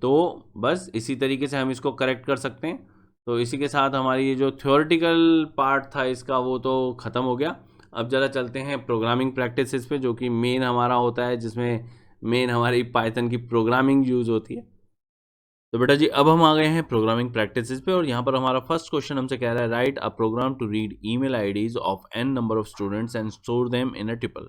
तो बस इसी तरीके से हम इसको करेक्ट कर सकते हैं। तो इसी के साथ हमारी ये जो थ्योरेटिकल पार्ट था इसका वो तो ख़त्म हो गया। अब ज़रा चलते हैं प्रोग्रामिंग प्रैक्टिसेस पे, जो कि मेन हमारा होता है, जिसमें मेन हमारी पाइथन की प्रोग्रामिंग यूज़ होती है। तो बेटा जी अब हम आ गए हैं प्रोग्रामिंग प्रैक्टिसेस पे, और यहाँ पर हमारा फर्स्ट क्वेश्चन हमसे कह रहा है write a program to read email IDs of n number of students and store them in a tuple.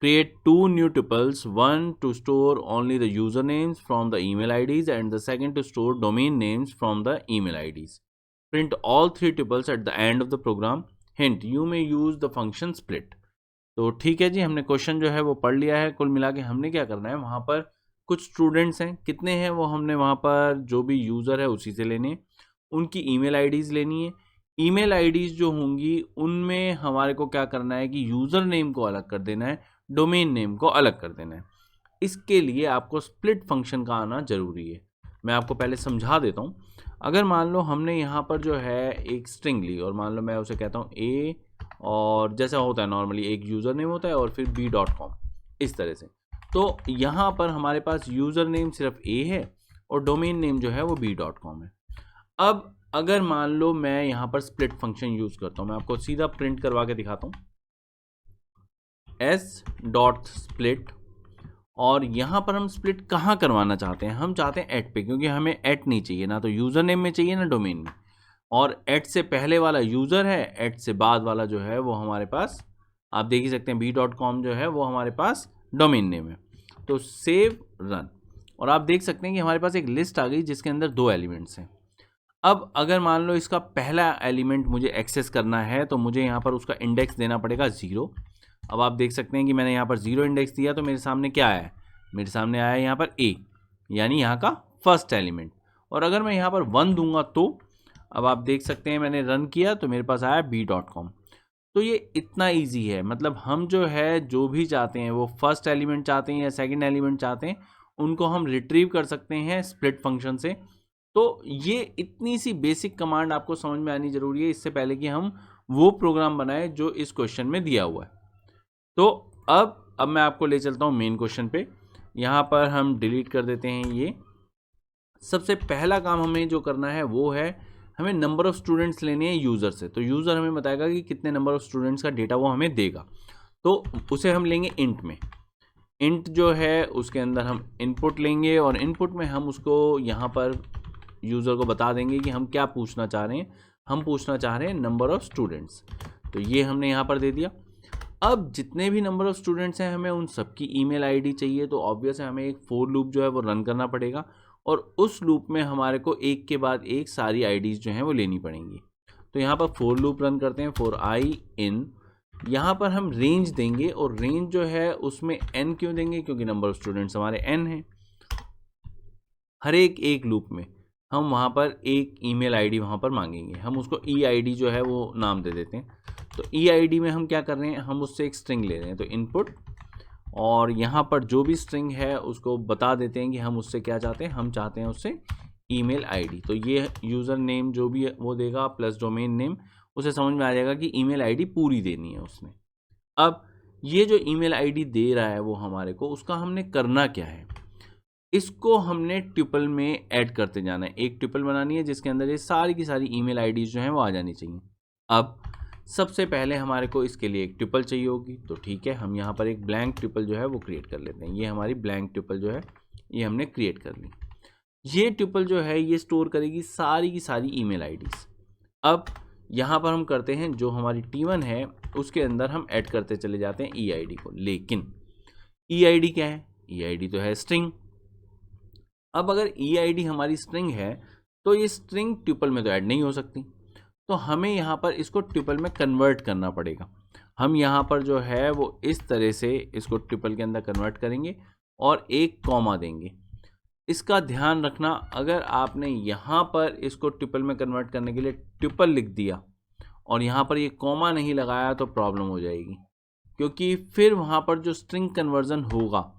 Create 2 new tuples, one to store only the usernames from the email IDs and the second to store domain names from the email IDs. Print all 3 tuples at the end of the program. Hint, you may use the function split. तो ठीक है जी, हमने question जो है वो पढ़ लिया है। कुल मिला के हमने क्या करना है, वहाँ पर कुछ स्टूडेंट्स हैं, कितने हैं वो हमने वहाँ पर जो भी यूज़र है उसी से लेने, उनकी ईमेल आईडीज़ लेनी है। ईमेल आईडीज़ जो होंगी उनमें हमारे को क्या करना है कि यूज़र नेम को अलग कर देना है, डोमेन नेम को अलग कर देना है। इसके लिए आपको स्प्लिट फंक्शन का आना ज़रूरी है। मैं आपको पहले समझा देता हूँ। अगर मान लो हमने यहाँ पर जो है एक स्ट्रिंग ली, और मान लो मैं उसे कहता हूँ a, और जैसा होता है नॉर्मली एक यूज़र नेम होता है और फिर b.com, इस तरह से। तो यहाँ पर हमारे पास यूज़र नेम सिर्फ a है और डोमेन नेम जो है वो b.com है। अब अगर मान लो मैं यहाँ पर स्प्लिट फंक्शन यूज़ करता हूँ, मैं आपको सीधा प्रिंट करवा के दिखाता हूँ, s.split, और यहाँ पर हम स्प्लिट कहाँ करवाना चाहते हैं, हम चाहते हैं एट पे, क्योंकि हमें एट नहीं चाहिए, ना तो यूज़र नेम में चाहिए ना डोमेन में, और एट से पहले वाला यूज़र है, एट से बाद वाला जो है वो हमारे पास आप देख ही सकते हैं b.com जो है वो हमारे पास डोमेन नेम है। तो सेव रन, और आप देख सकते हैं कि हमारे पास एक लिस्ट आ गई जिसके अंदर 2 एलिमेंट्स हैं। अब अगर मान लो इसका पहला एलिमेंट मुझे एक्सेस करना है तो मुझे यहाँ पर उसका इंडेक्स देना पड़ेगा 0। अब आप देख सकते हैं कि मैंने यहाँ पर 0 इंडेक्स दिया तो मेरे सामने क्या आया है, मेरे सामने आया है यहाँ पर a, यानी यहाँ का फर्स्ट एलिमेंट। और अगर मैं यहाँ पर 1 दूंगा तो अब आप देख सकते हैं मैंने रन किया तो मेरे पास आया b.com। तो ये इतना इजी है, मतलब हम जो है जो भी चाहते हैं, वो फर्स्ट एलिमेंट चाहते हैं या सेकंड एलिमेंट चाहते हैं, उनको हम रिट्रीव कर सकते हैं स्प्लिट फंक्शन से। तो ये इतनी सी बेसिक कमांड आपको समझ में आनी जरूरी है इससे पहले कि हम वो प्रोग्राम बनाए जो इस क्वेश्चन में दिया हुआ है। तो अब मैं आपको ले चलता हूँ मेन क्वेश्चन पे। यहाँ पर हम डिलीट कर देते हैं ये। सबसे पहला काम हमें जो करना है वो है हमें नंबर ऑफ़ स्टूडेंट्स लेने हैं यूज़र से। तो यूज़र हमें बताएगा कि कितने नंबर ऑफ़ स्टूडेंट्स का डेटा वो हमें देगा, तो उसे हम लेंगे इंट में। इंट जो है उसके अंदर हम इनपुट लेंगे, और इनपुट में हम उसको यहाँ पर यूज़र को बता देंगे कि हम क्या पूछना चाह रहे हैं। हम पूछना चाह रहे हैं नंबर ऑफ़ स्टूडेंट्स, तो ये हमने यहाँ पर दे दिया। अब जितने भी नंबर ऑफ़ स्टूडेंट्स हैं हमें उन सबकी ईमेल आईडी चाहिए, तो ऑब्वियस है हमें एक फॉर लूप जो है वो रन करना पड़ेगा, और उस लूप में हमारे को एक के बाद एक सारी आईडीज़ जो हैं वो लेनी पड़ेंगी। तो यहाँ पर फॉर लूप रन करते हैं, फॉर आई इन, यहाँ पर हम रेंज देंगे, और रेंज जो है उसमें n क्यों देंगे, क्योंकि नंबर ऑफ़ स्टूडेंट्स हमारे n हैं। हर एक लूप में हम वहाँ पर एक ईमेल आईडी वहाँ पर मांगेंगे, हम उसको ई आई जो है वो नाम दे देते हैं। तो ई आई में हम क्या कर रहे हैं, हम उससे एक स्ट्रिंग ले रहे हैं, तो इनपुट, और यहाँ पर जो भी स्ट्रिंग है उसको बता देते हैं कि हम उससे क्या चाहते हैं, हम चाहते हैं उससे ईमेल आईडी। तो ये यूज़र नेम जो भी वो देगा प्लस डोमेन नेम, उसे समझ में आ जाएगा कि ईमेल आईडी पूरी देनी है उसने। अब ये जो ईमेल आईडी दे रहा है वो हमारे को, उसका हमने करना क्या है, इसको हमने ट्यूपल में ऐड करते जाना है। एक ट्यूपल बनानी है जिसके अंदर ये सारी की सारी ईमेल आईडीज जो हैं वो आ जानी चाहिए। अब सबसे पहले हमारे को इसके लिए एक ट्यूपल चाहिए होगी, तो ठीक है, हम यहाँ पर एक ब्लैंक ट्यूपल जो है वो क्रिएट कर लेते हैं। ये हमारी ब्लैंक ट्यूपल जो है ये हमने क्रिएट कर ली। ये ट्यूपल जो है ये स्टोर करेगी सारी की सारी ईमेल आईडीज। अब यहाँ पर हम करते हैं, जो हमारी T1 है उसके अंदर हम ऐड करते चले जाते हैं EID को। लेकिन EID क्या है? EID तो है स्ट्रिंग। अब अगर EID हमारी स्ट्रिंग है तो ये स्ट्रिंग ट्यूपल में तो ऐड नहीं हो सकती, तो हमें यहाँ पर इसको ट्यूपल में कन्वर्ट करना पड़ेगा। हम यहाँ पर जो है वो इस तरह से इसको ट्यूपल के अंदर कन्वर्ट करेंगे और एक कॉमा देंगे। इसका ध्यान रखना, अगर आपने यहाँ पर इसको ट्यूपल में कन्वर्ट करने के लिए ट्यूपल लिख दिया और यहाँ पर ये कॉमा नहीं लगाया तो प्रॉब्लम हो जाएगी, क्योंकि फिर वहाँ पर जो स्ट्रिंग कन्वर्जन होगा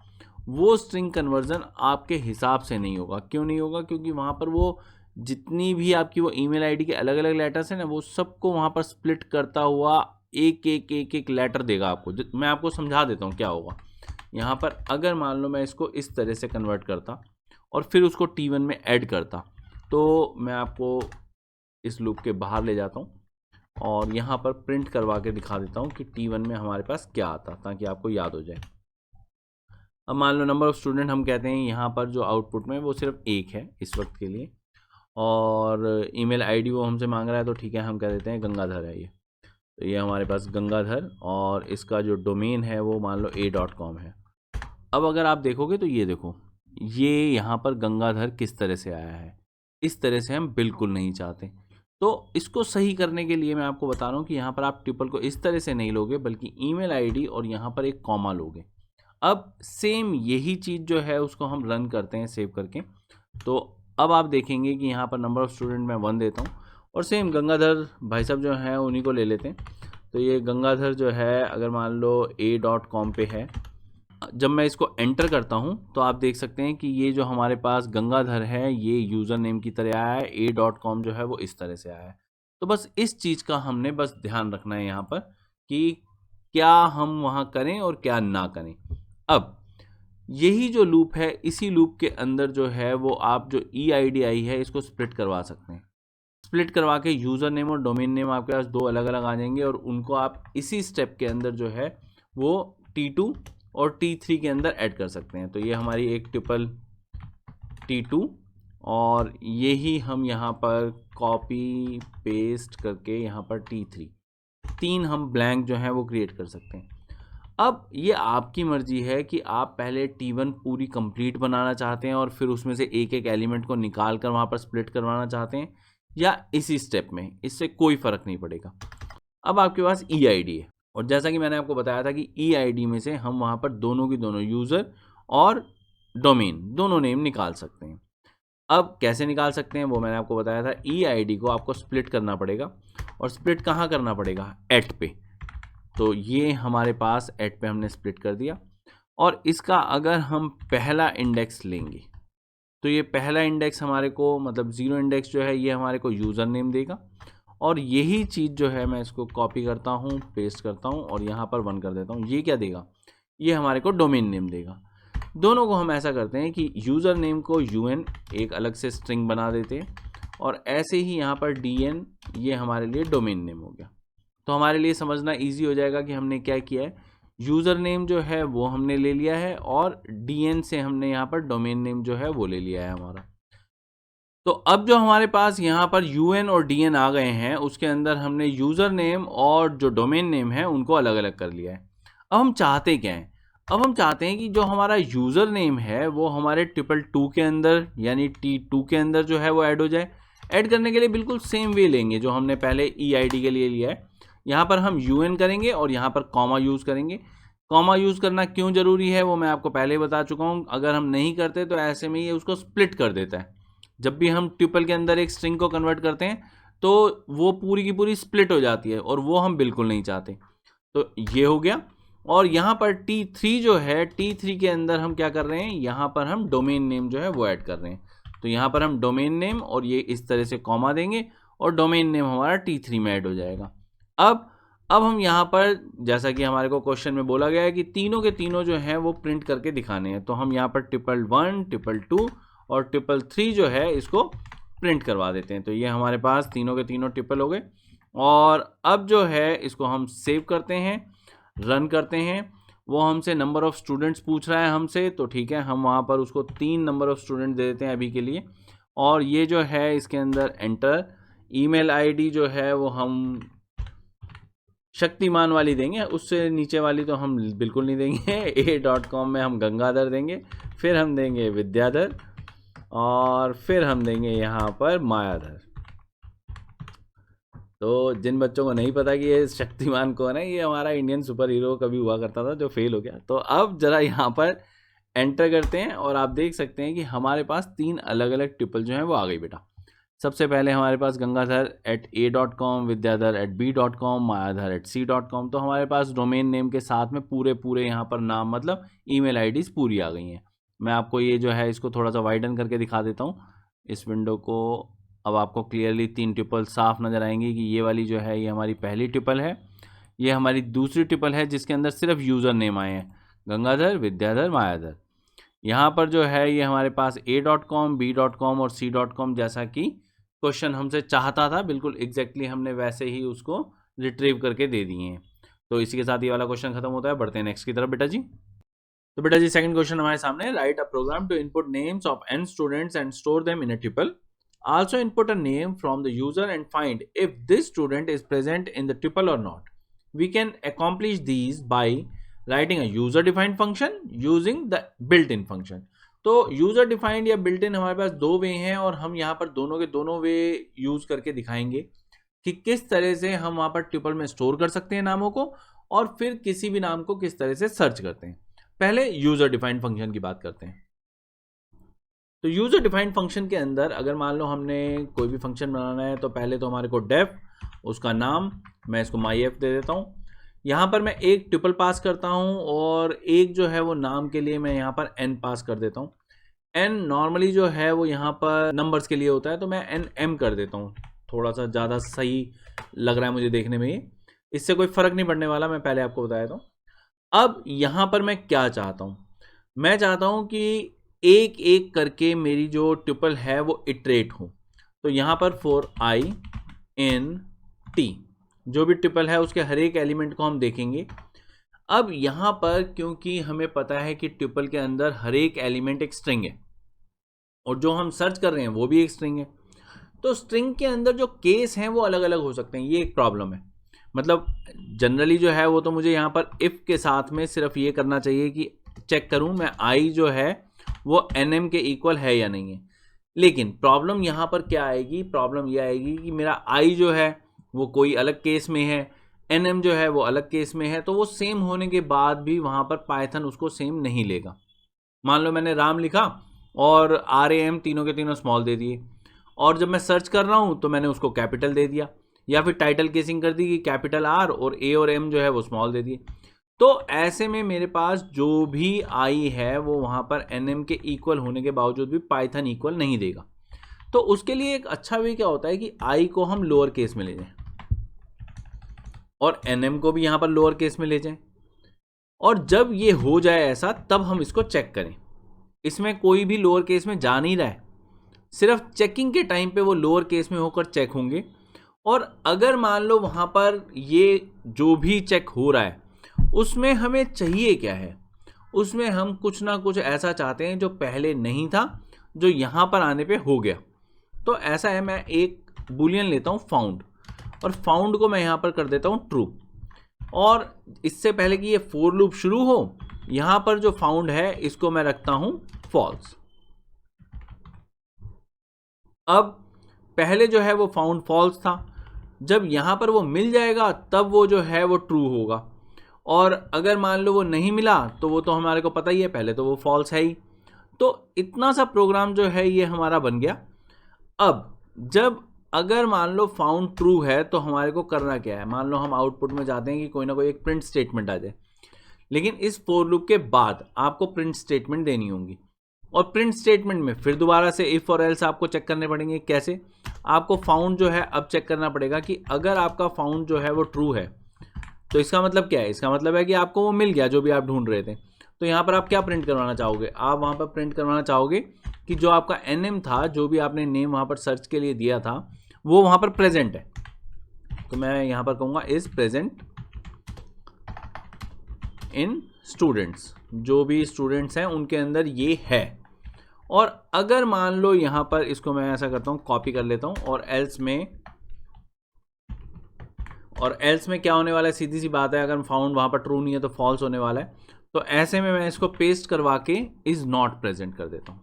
वो स्ट्रिंग कन्वर्जन आपके हिसाब से नहीं होगा। क्यों नहीं होगा? क्योंकि वहाँ पर वो जितनी भी आपकी वो ईमेल आईडी के अलग अलग लेटर्स हैं ना, वो सबको वहाँ पर स्प्लिट करता हुआ एक एक एक एक लेटर देगा आपको। मैं आपको समझा देता हूँ क्या होगा। यहाँ पर अगर मान लो मैं इसको इस तरह से कन्वर्ट करता और फिर उसको T1 में ऐड करता, तो मैं आपको इस लूप के बाहर ले जाता हूँ और यहाँ पर प्रिंट करवा के दिखा देता हूँ कि T1 में हमारे पास क्या आता, ताकि आपको याद हो जाए। अब मान लो नंबर ऑफ़ स्टूडेंट हम कहते हैं यहाँ पर जो आउटपुट में वो सिर्फ एक है इस वक्त के लिए, और ईमेल आईडी वो हमसे मांग रहा है, तो ठीक है हम कह देते हैं गंगाधर है ये। तो ये हमारे पास गंगाधर, और इसका जो डोमेन है वो मान लो a.com है। अब अगर आप देखोगे तो ये देखो, ये यहाँ पर गंगाधर किस तरह से आया है, इस तरह से हम बिल्कुल नहीं चाहते। तो इसको सही करने के लिए मैं आपको बता रहा हूँ कि यहाँ पर आप ट्यूपल को इस तरह से नहीं लोगे, बल्कि ईमेल आईडी और यहाँ पर एक कॉमा लोगे। अब सेम यही चीज़ जो है उसको हम रन करते हैं सेव करके। तो अब आप देखेंगे कि यहाँ पर नंबर ऑफ़ स्टूडेंट मैं 1 देता हूँ और सेम गंगाधर भाई साहब जो हैं उन्हीं को ले लेते हैं। तो ये गंगाधर जो है अगर मान लो a.com पे है, जब मैं इसको एंटर करता हूं तो आप देख सकते हैं कि ये जो हमारे पास गंगाधर है ये यूज़र नेम की तरह आया है, a.com जो है वो इस तरह से आया है। तो बस इस चीज़ का हमने बस ध्यान रखना है यहाँ पर कि क्या हम वहाँ करें और क्या ना करें। अब यही जो लूप है, इसी लूप के अंदर जो है वो आप जो EID आई है इसको स्प्लिट करवा सकते हैं। स्प्लिट करवा के यूज़र नेम और डोमेन नेम आपके पास 2 अलग अलग आ जाएंगे, और उनको आप इसी स्टेप के अंदर जो है वो T2 और T3 के अंदर ऐड कर सकते हैं। तो ये हमारी एक ट्यूपल T2, और यही हम यहाँ पर कॉपी पेस्ट करके यहाँ पर T3, 3 हम ब्लैंक जो हैं वो क्रिएट कर सकते हैं। अब ये आपकी मर्जी है कि आप पहले T1 पूरी कंप्लीट बनाना चाहते हैं और फिर उसमें से एक एक एलिमेंट को निकाल कर वहाँ पर स्प्लिट करवाना चाहते हैं, या इसी स्टेप में, इससे कोई फ़र्क नहीं पड़ेगा। अब आपके पास EID है, और जैसा कि मैंने आपको बताया था कि EID में से हम वहाँ पर दोनों की दोनों यूज़र और डोमेन दोनों नेम निकाल सकते हैं। अब कैसे निकाल सकते हैं वो मैंने आपको बताया था। EID को आपको स्प्लिट करना पड़ेगा, और स्प्लिट कहाँ करना पड़ेगा? एट पे। तो ये हमारे पास एट पे हमने स्प्लिट कर दिया, और इसका अगर हम पहला इंडेक्स लेंगे तो ये पहला इंडेक्स हमारे को, मतलब 0 इंडेक्स जो है ये हमारे को यूज़र नेम देगा, और यही चीज़ जो है मैं इसको कॉपी करता हूँ, पेस्ट करता हूँ और यहाँ पर 1 कर देता हूँ। ये क्या देगा? ये हमारे को डोमेन नेम देगा। दोनों को हम ऐसा करते हैं कि यूज़र नेम को UN एक अलग से स्ट्रिंग बना देते हैं, और ऐसे ही यहाँ पर DN ये हमारे लिए डोमेन नेम हो गया। तो हमारे लिए समझना ईजी हो जाएगा कि हमने क्या किया है। यूज़र नेम जो है वो हमने ले लिया है, और DN से हमने यहाँ पर डोमेन नेम जो है वो ले लिया है हमारा। तो अब जो हमारे पास यहाँ पर UN और DN आ गए हैं, उसके अंदर हमने यूज़र नेम और जो डोमेन नेम है उनको अलग अलग कर लिया है। अब हम चाहते क्या हैं? अब हम चाहते हैं कि जो हमारा यूज़र नेम है वो हमारे ट्रिपल 2 के अंदर, यानी T2 के अंदर जो है वो ऐड हो जाए। ऐड करने के लिए बिल्कुल सेम वे लेंगे जो हमने पहले EID के लिए लिया है। यहाँ पर हम UN करेंगे और यहाँ पर कॉमा यूज़ करेंगे। कॉमा यूज़ करना क्यों ज़रूरी है वो मैं आपको पहले ही बता चुका हूँ। अगर हम नहीं करते तो ऐसे में ये उसको स्प्लिट कर देता है। जब भी हम ट्यूपल के अंदर एक स्ट्रिंग को कन्वर्ट करते हैं तो वो पूरी की पूरी स्प्लिट हो जाती है, और वो हम बिल्कुल नहीं चाहते। तो ये हो गया। और यहाँ पर T3 जो है, T3 के अंदर हम क्या कर रहे हैं? यहाँ पर हम डोमेन नेम जो है वो ऐड कर रहे हैं। तो यहाँ पर हम डोमेन नेम और ये इस तरह से कॉमा देंगे, और डोमेन नेम हमारा T3 में ऐड हो जाएगा। अब अब हम यहाँ पर जैसा कि हमारे को क्वेश्चन में बोला गया है कि तीनों के तीनों जो हैं वो प्रिंट करके दिखाने हैं, तो हम यहाँ पर 111, 222 और 333 जो है इसको प्रिंट करवा देते हैं। तो ये हमारे पास तीनों के तीनों ट्रिपल हो गए। और अब जो है इसको हम सेव करते हैं, रन करते हैं। वो हमसे नंबर ऑफ़ स्टूडेंट्स पूछ रहा है हमसे, तो ठीक है, हम वहाँ पर उसको 3 नंबर ऑफ़ स्टूडेंट दे देते हैं अभी के लिए। और ये जो है इसके अंदर एंटर ईमेल आईडी जो है वो हम शक्तिमान वाली देंगे, उससे नीचे वाली तो हम बिल्कुल नहीं देंगे। a.com में हम गंगाधर देंगे, फिर हम देंगे विद्याधर, और फिर हम देंगे यहाँ पर मायाधर। तो जिन बच्चों को नहीं पता कि ये शक्तिमान कौन है, ये हमारा इंडियन सुपर हीरो कभी हुआ करता था जो फेल हो गया। तो अब ज़रा यहाँ पर एंटर करते हैं और आप देख सकते हैं कि हमारे पास 3 अलग अलग ट्रिपल जो हैं वो आ गई बेटा। सबसे पहले हमारे पास Gangadhar @a.com, Vidyadhar @b.com, Mayadhar @c.com। तो हमारे पास डोमेन नेम के साथ में पूरे यहाँ पर नाम मतलब ईमेल आईडीज़ पूरी आ गई हैं। मैं आपको ये जो है इसको थोड़ा सा वाइडन करके दिखा देता हूँ इस विंडो को। अब आपको क्लियरली 3 ट्रिपल साफ नज़र आएंगी कि ये वाली जो है ये हमारी पहली ट्रिपल है, ये हमारी दूसरी ट्रिपल है जिसके अंदर सिर्फ यूज़र नेम आए हैं, गंगाधर, विद्याधर, मायाधर। यहाँ पर जो है ये हमारे पास a.com, b.com और c.com जैसा कि क्वेश्चन हमसे चाहता था, बिल्कुल एग्जैक्टली हमने वैसे ही उसको रिट्रीव करके दे दिए हैं। तो इसी के साथ ये वाला क्वेश्चन खत्म होता है। बढ़ते हैं नेक्स्ट की तरफ बेटा जी। तो बेटा जी सेकंड क्वेश्चन हमारे सामने है, write a program to input names of n students and store them in a tuple. Also input a name from the user and find if this student is present in the tuple or not. We can accomplish these by writing a user defined function using the built-in function. तो user defined या built in हमारे पास 2 वे हैं और हम यहाँ पर दोनों के दोनों वे यूज़ करके दिखाएंगे कि किस तरह से हम वहाँ पर ट्रिपल में स्टोर कर सकते हैं नामों को, और फिर किसी भी नाम को किस तरह से सर्च करते हैं। पहले यूज़र डिफाइंड फंक्शन की बात करते हैं। तो यूज़र डिफाइंड फंक्शन के अंदर अगर मान लो हमने कोई भी फंक्शन बनाना है, तो पहले तो हमारे को डेफ, उसका नाम मैं इसको myf दे देता हूँ। यहाँ पर मैं एक ट्रिपल पास करता हूँ और एक जो है वो नाम के लिए मैं यहाँ पर n पास कर देता हूँ। n नॉर्मली जो है वो यहाँ पर नंबर्स के लिए होता है, तो मैं nm कर देता हूँ। थोड़ा सा ज़्यादा सही लग रहा है मुझे देखने में, ये इससे कोई फ़र्क नहीं पड़ने वाला, मैं पहले आपको बताया था। अब यहाँ पर मैं क्या चाहता हूँ, मैं चाहता हूँ कि एक एक करके मेरी जो ट्रिपल है वो इटरेट हो। तो यहाँ पर फॉर i in t जो भी ट्रिपल है उसके हर एक एलिमेंट को हम देखेंगे। अब यहाँ पर क्योंकि हमें पता है कि ट्रिपल के अंदर हर एक एलिमेंट एक स्ट्रिंग है और जो हम सर्च कर रहे हैं वो भी एक स्ट्रिंग है, तो स्ट्रिंग के अंदर जो केस हैं वो अलग अलग हो सकते हैं। ये एक प्रॉब्लम है। मतलब जनरली जो है वो तो मुझे यहाँ पर इफ़ के साथ में सिर्फ ये करना चाहिए कि चेक करूँ मैं i जो है वो nm के इक्वल है या नहीं है। लेकिन प्रॉब्लम यहाँ पर क्या आएगी, प्रॉब्लम ये आएगी कि मेरा i जो है वो कोई अलग केस में है, nm जो है वो अलग केस में है, तो वो सेम होने के बाद भी वहाँ पर पाइथन उसको सेम नहीं लेगा। मान लो मैंने राम लिखा और RAM तीनों के तीनों स्मॉल दे दिए, और जब मैं सर्च कर रहा हूँ तो मैंने उसको कैपिटल दे दिया, या फिर टाइटल केसिंग कर दी कि कैपिटल R और A और M जो है वो स्मॉल दे दिए। तो ऐसे में मेरे पास जो भी i है वो वहाँ पर nm के इक्वल होने के बावजूद भी पाइथन इक्वल नहीं देगा। तो उसके लिए एक अच्छा वे क्या होता है कि i को हम लोअर केस में ले जाएं और nm को भी यहाँ पर लोअर केस में ले जाएं, और जब ये हो जाए ऐसा तब हम इसको चेक करें। इसमें कोई भी लोअर केस में जा नहीं रहा है, सिर्फ चेकिंग के टाइम पे वो लोअर केस में होकर चेक होंगे। और अगर मान लो वहाँ पर ये जो भी चेक हो रहा है उसमें हमें चाहिए क्या है, उसमें हम कुछ ना कुछ ऐसा चाहते हैं जो पहले नहीं था, जो यहाँ पर आने पे हो गया। तो ऐसा है, मैं एक बुलियन लेता हूँ फाउंड, और फाउंड को मैं यहाँ पर कर देता हूँ ट्रू, और इससे पहले कि ये फोर लूप शुरू हो यहाँ पर जो फाउंड है इसको मैं रखता हूँ फॉल्स। अब पहले जो है वो फाउंड फॉल्स था, जब यहाँ पर वो मिल जाएगा तब वो जो है वो ट्रू होगा, और अगर मान लो वो नहीं मिला तो वो तो हमारे को पता ही है, पहले तो वो फॉल्स है ही। तो इतना सा प्रोग्राम जो है ये हमारा बन गया। अब जब अगर मान लो फाउंड ट्रू है तो हमारे को करना क्या है, मान लो हम आउटपुट में चाहते हैं कि कोई ना कोई एक प्रिंट स्टेटमेंट आ जाए, लेकिन इस फॉर लूप के बाद आपको प्रिंट स्टेटमेंट देनी होगी, और प्रिंट स्टेटमेंट में फिर दोबारा से इफ़ और एल्स आपको चेक करने पड़ेंगे। कैसे? आपको फाउंड जो है अब चेक करना पड़ेगा कि अगर आपका फाउंड जो है वो ट्रू है तो इसका मतलब क्या है, इसका मतलब है कि आपको वो मिल गया जो भी आप ढूंढ रहे थे। तो यहाँ पर आप क्या प्रिंट करवाना चाहोगे, आप वहाँ पर प्रिंट करवाना चाहोगे कि जो आपका NM था, जो भी आपने नेम वहाँ पर सर्च के लिए दिया था, वो वहाँ पर प्रेजेंट है। तो मैं यहाँ पर कहूँगा इज प्रेजेंट इन स्टूडेंट्स, जो भी स्टूडेंट्स हैं उनके अंदर ये है। और अगर मान लो यहाँ पर इसको मैं ऐसा करता हूँ, कॉपी कर लेता हूँ, और एल्स में क्या होने वाला है, सीधी सी बात है, अगर फाउंड वहाँ पर ट्रू नहीं है तो फॉल्स होने वाला है। तो ऐसे में मैं इसको पेस्ट करवा के इज नॉट प्रेजेंट कर देता हूँ।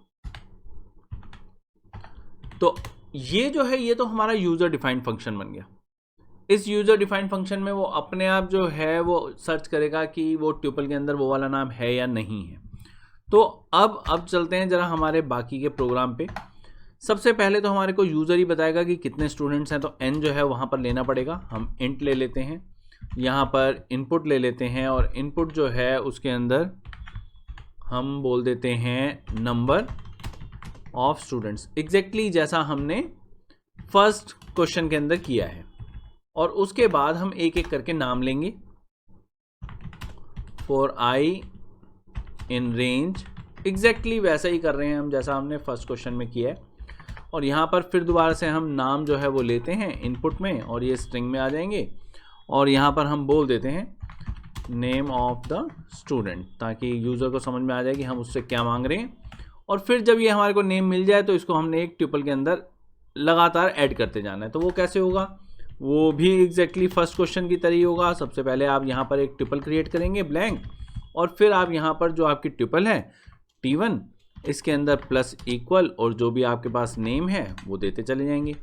तो ये जो है, ये तो हमारा यूजर डिफाइंड फंक्शन बन गया। इस यूजर डिफाइंड फंक्शन में वो अपने आप जो है वो सर्च करेगा कि वो ट्यूपल के अंदर वो वाला नाम है या नहीं है। तो अब चलते हैं जरा हमारे बाकी के प्रोग्राम पे। सबसे पहले तो हमारे को यूज़र ही बताएगा कि कितने स्टूडेंट्स हैं, तो n जो है वहाँ पर लेना पड़ेगा। हम इंट ले लेते हैं, यहाँ पर इनपुट ले लेते हैं, और इनपुट जो है उसके अंदर हम बोल देते हैं नंबर ऑफ स्टूडेंट्स, एग्जैक्टली जैसा हमने फर्स्ट क्वेश्चन के अंदर किया है। और उसके बाद हम एक एक करके नाम लेंगे। For i in range, exactly वैसा ही कर रहे हैं हम जैसा हमने फर्स्ट क्वेश्चन में किया है। और यहाँ पर फिर दोबारा से हम नाम जो है वो लेते हैं इनपुट में, और ये स्ट्रिंग में आ जाएंगे। और यहाँ पर हम बोल देते हैं नेम ऑफ द स्टूडेंट, ताकि यूज़र को समझ में आ जाए कि हम उससे क्या मांग रहे हैं। और फिर जब ये हमारे को नेम मिल जाए तो इसको हमने एक ट्यूपल के अंदर लगातार ऐड करते जाना है। तो वो कैसे होगा, वो भी एग्जैक्टली फर्स्ट क्वेश्चन की तरह ही होगा। सबसे पहले आप यहाँ पर एक ट्यूपल क्रिएट करेंगे ब्लैंक, और फिर आप यहाँ पर जो आपकी ट्यूपल है T1, इसके अंदर प्लस इक्वल, और जो भी आपके पास नेम है वो देते चले जाएंगे।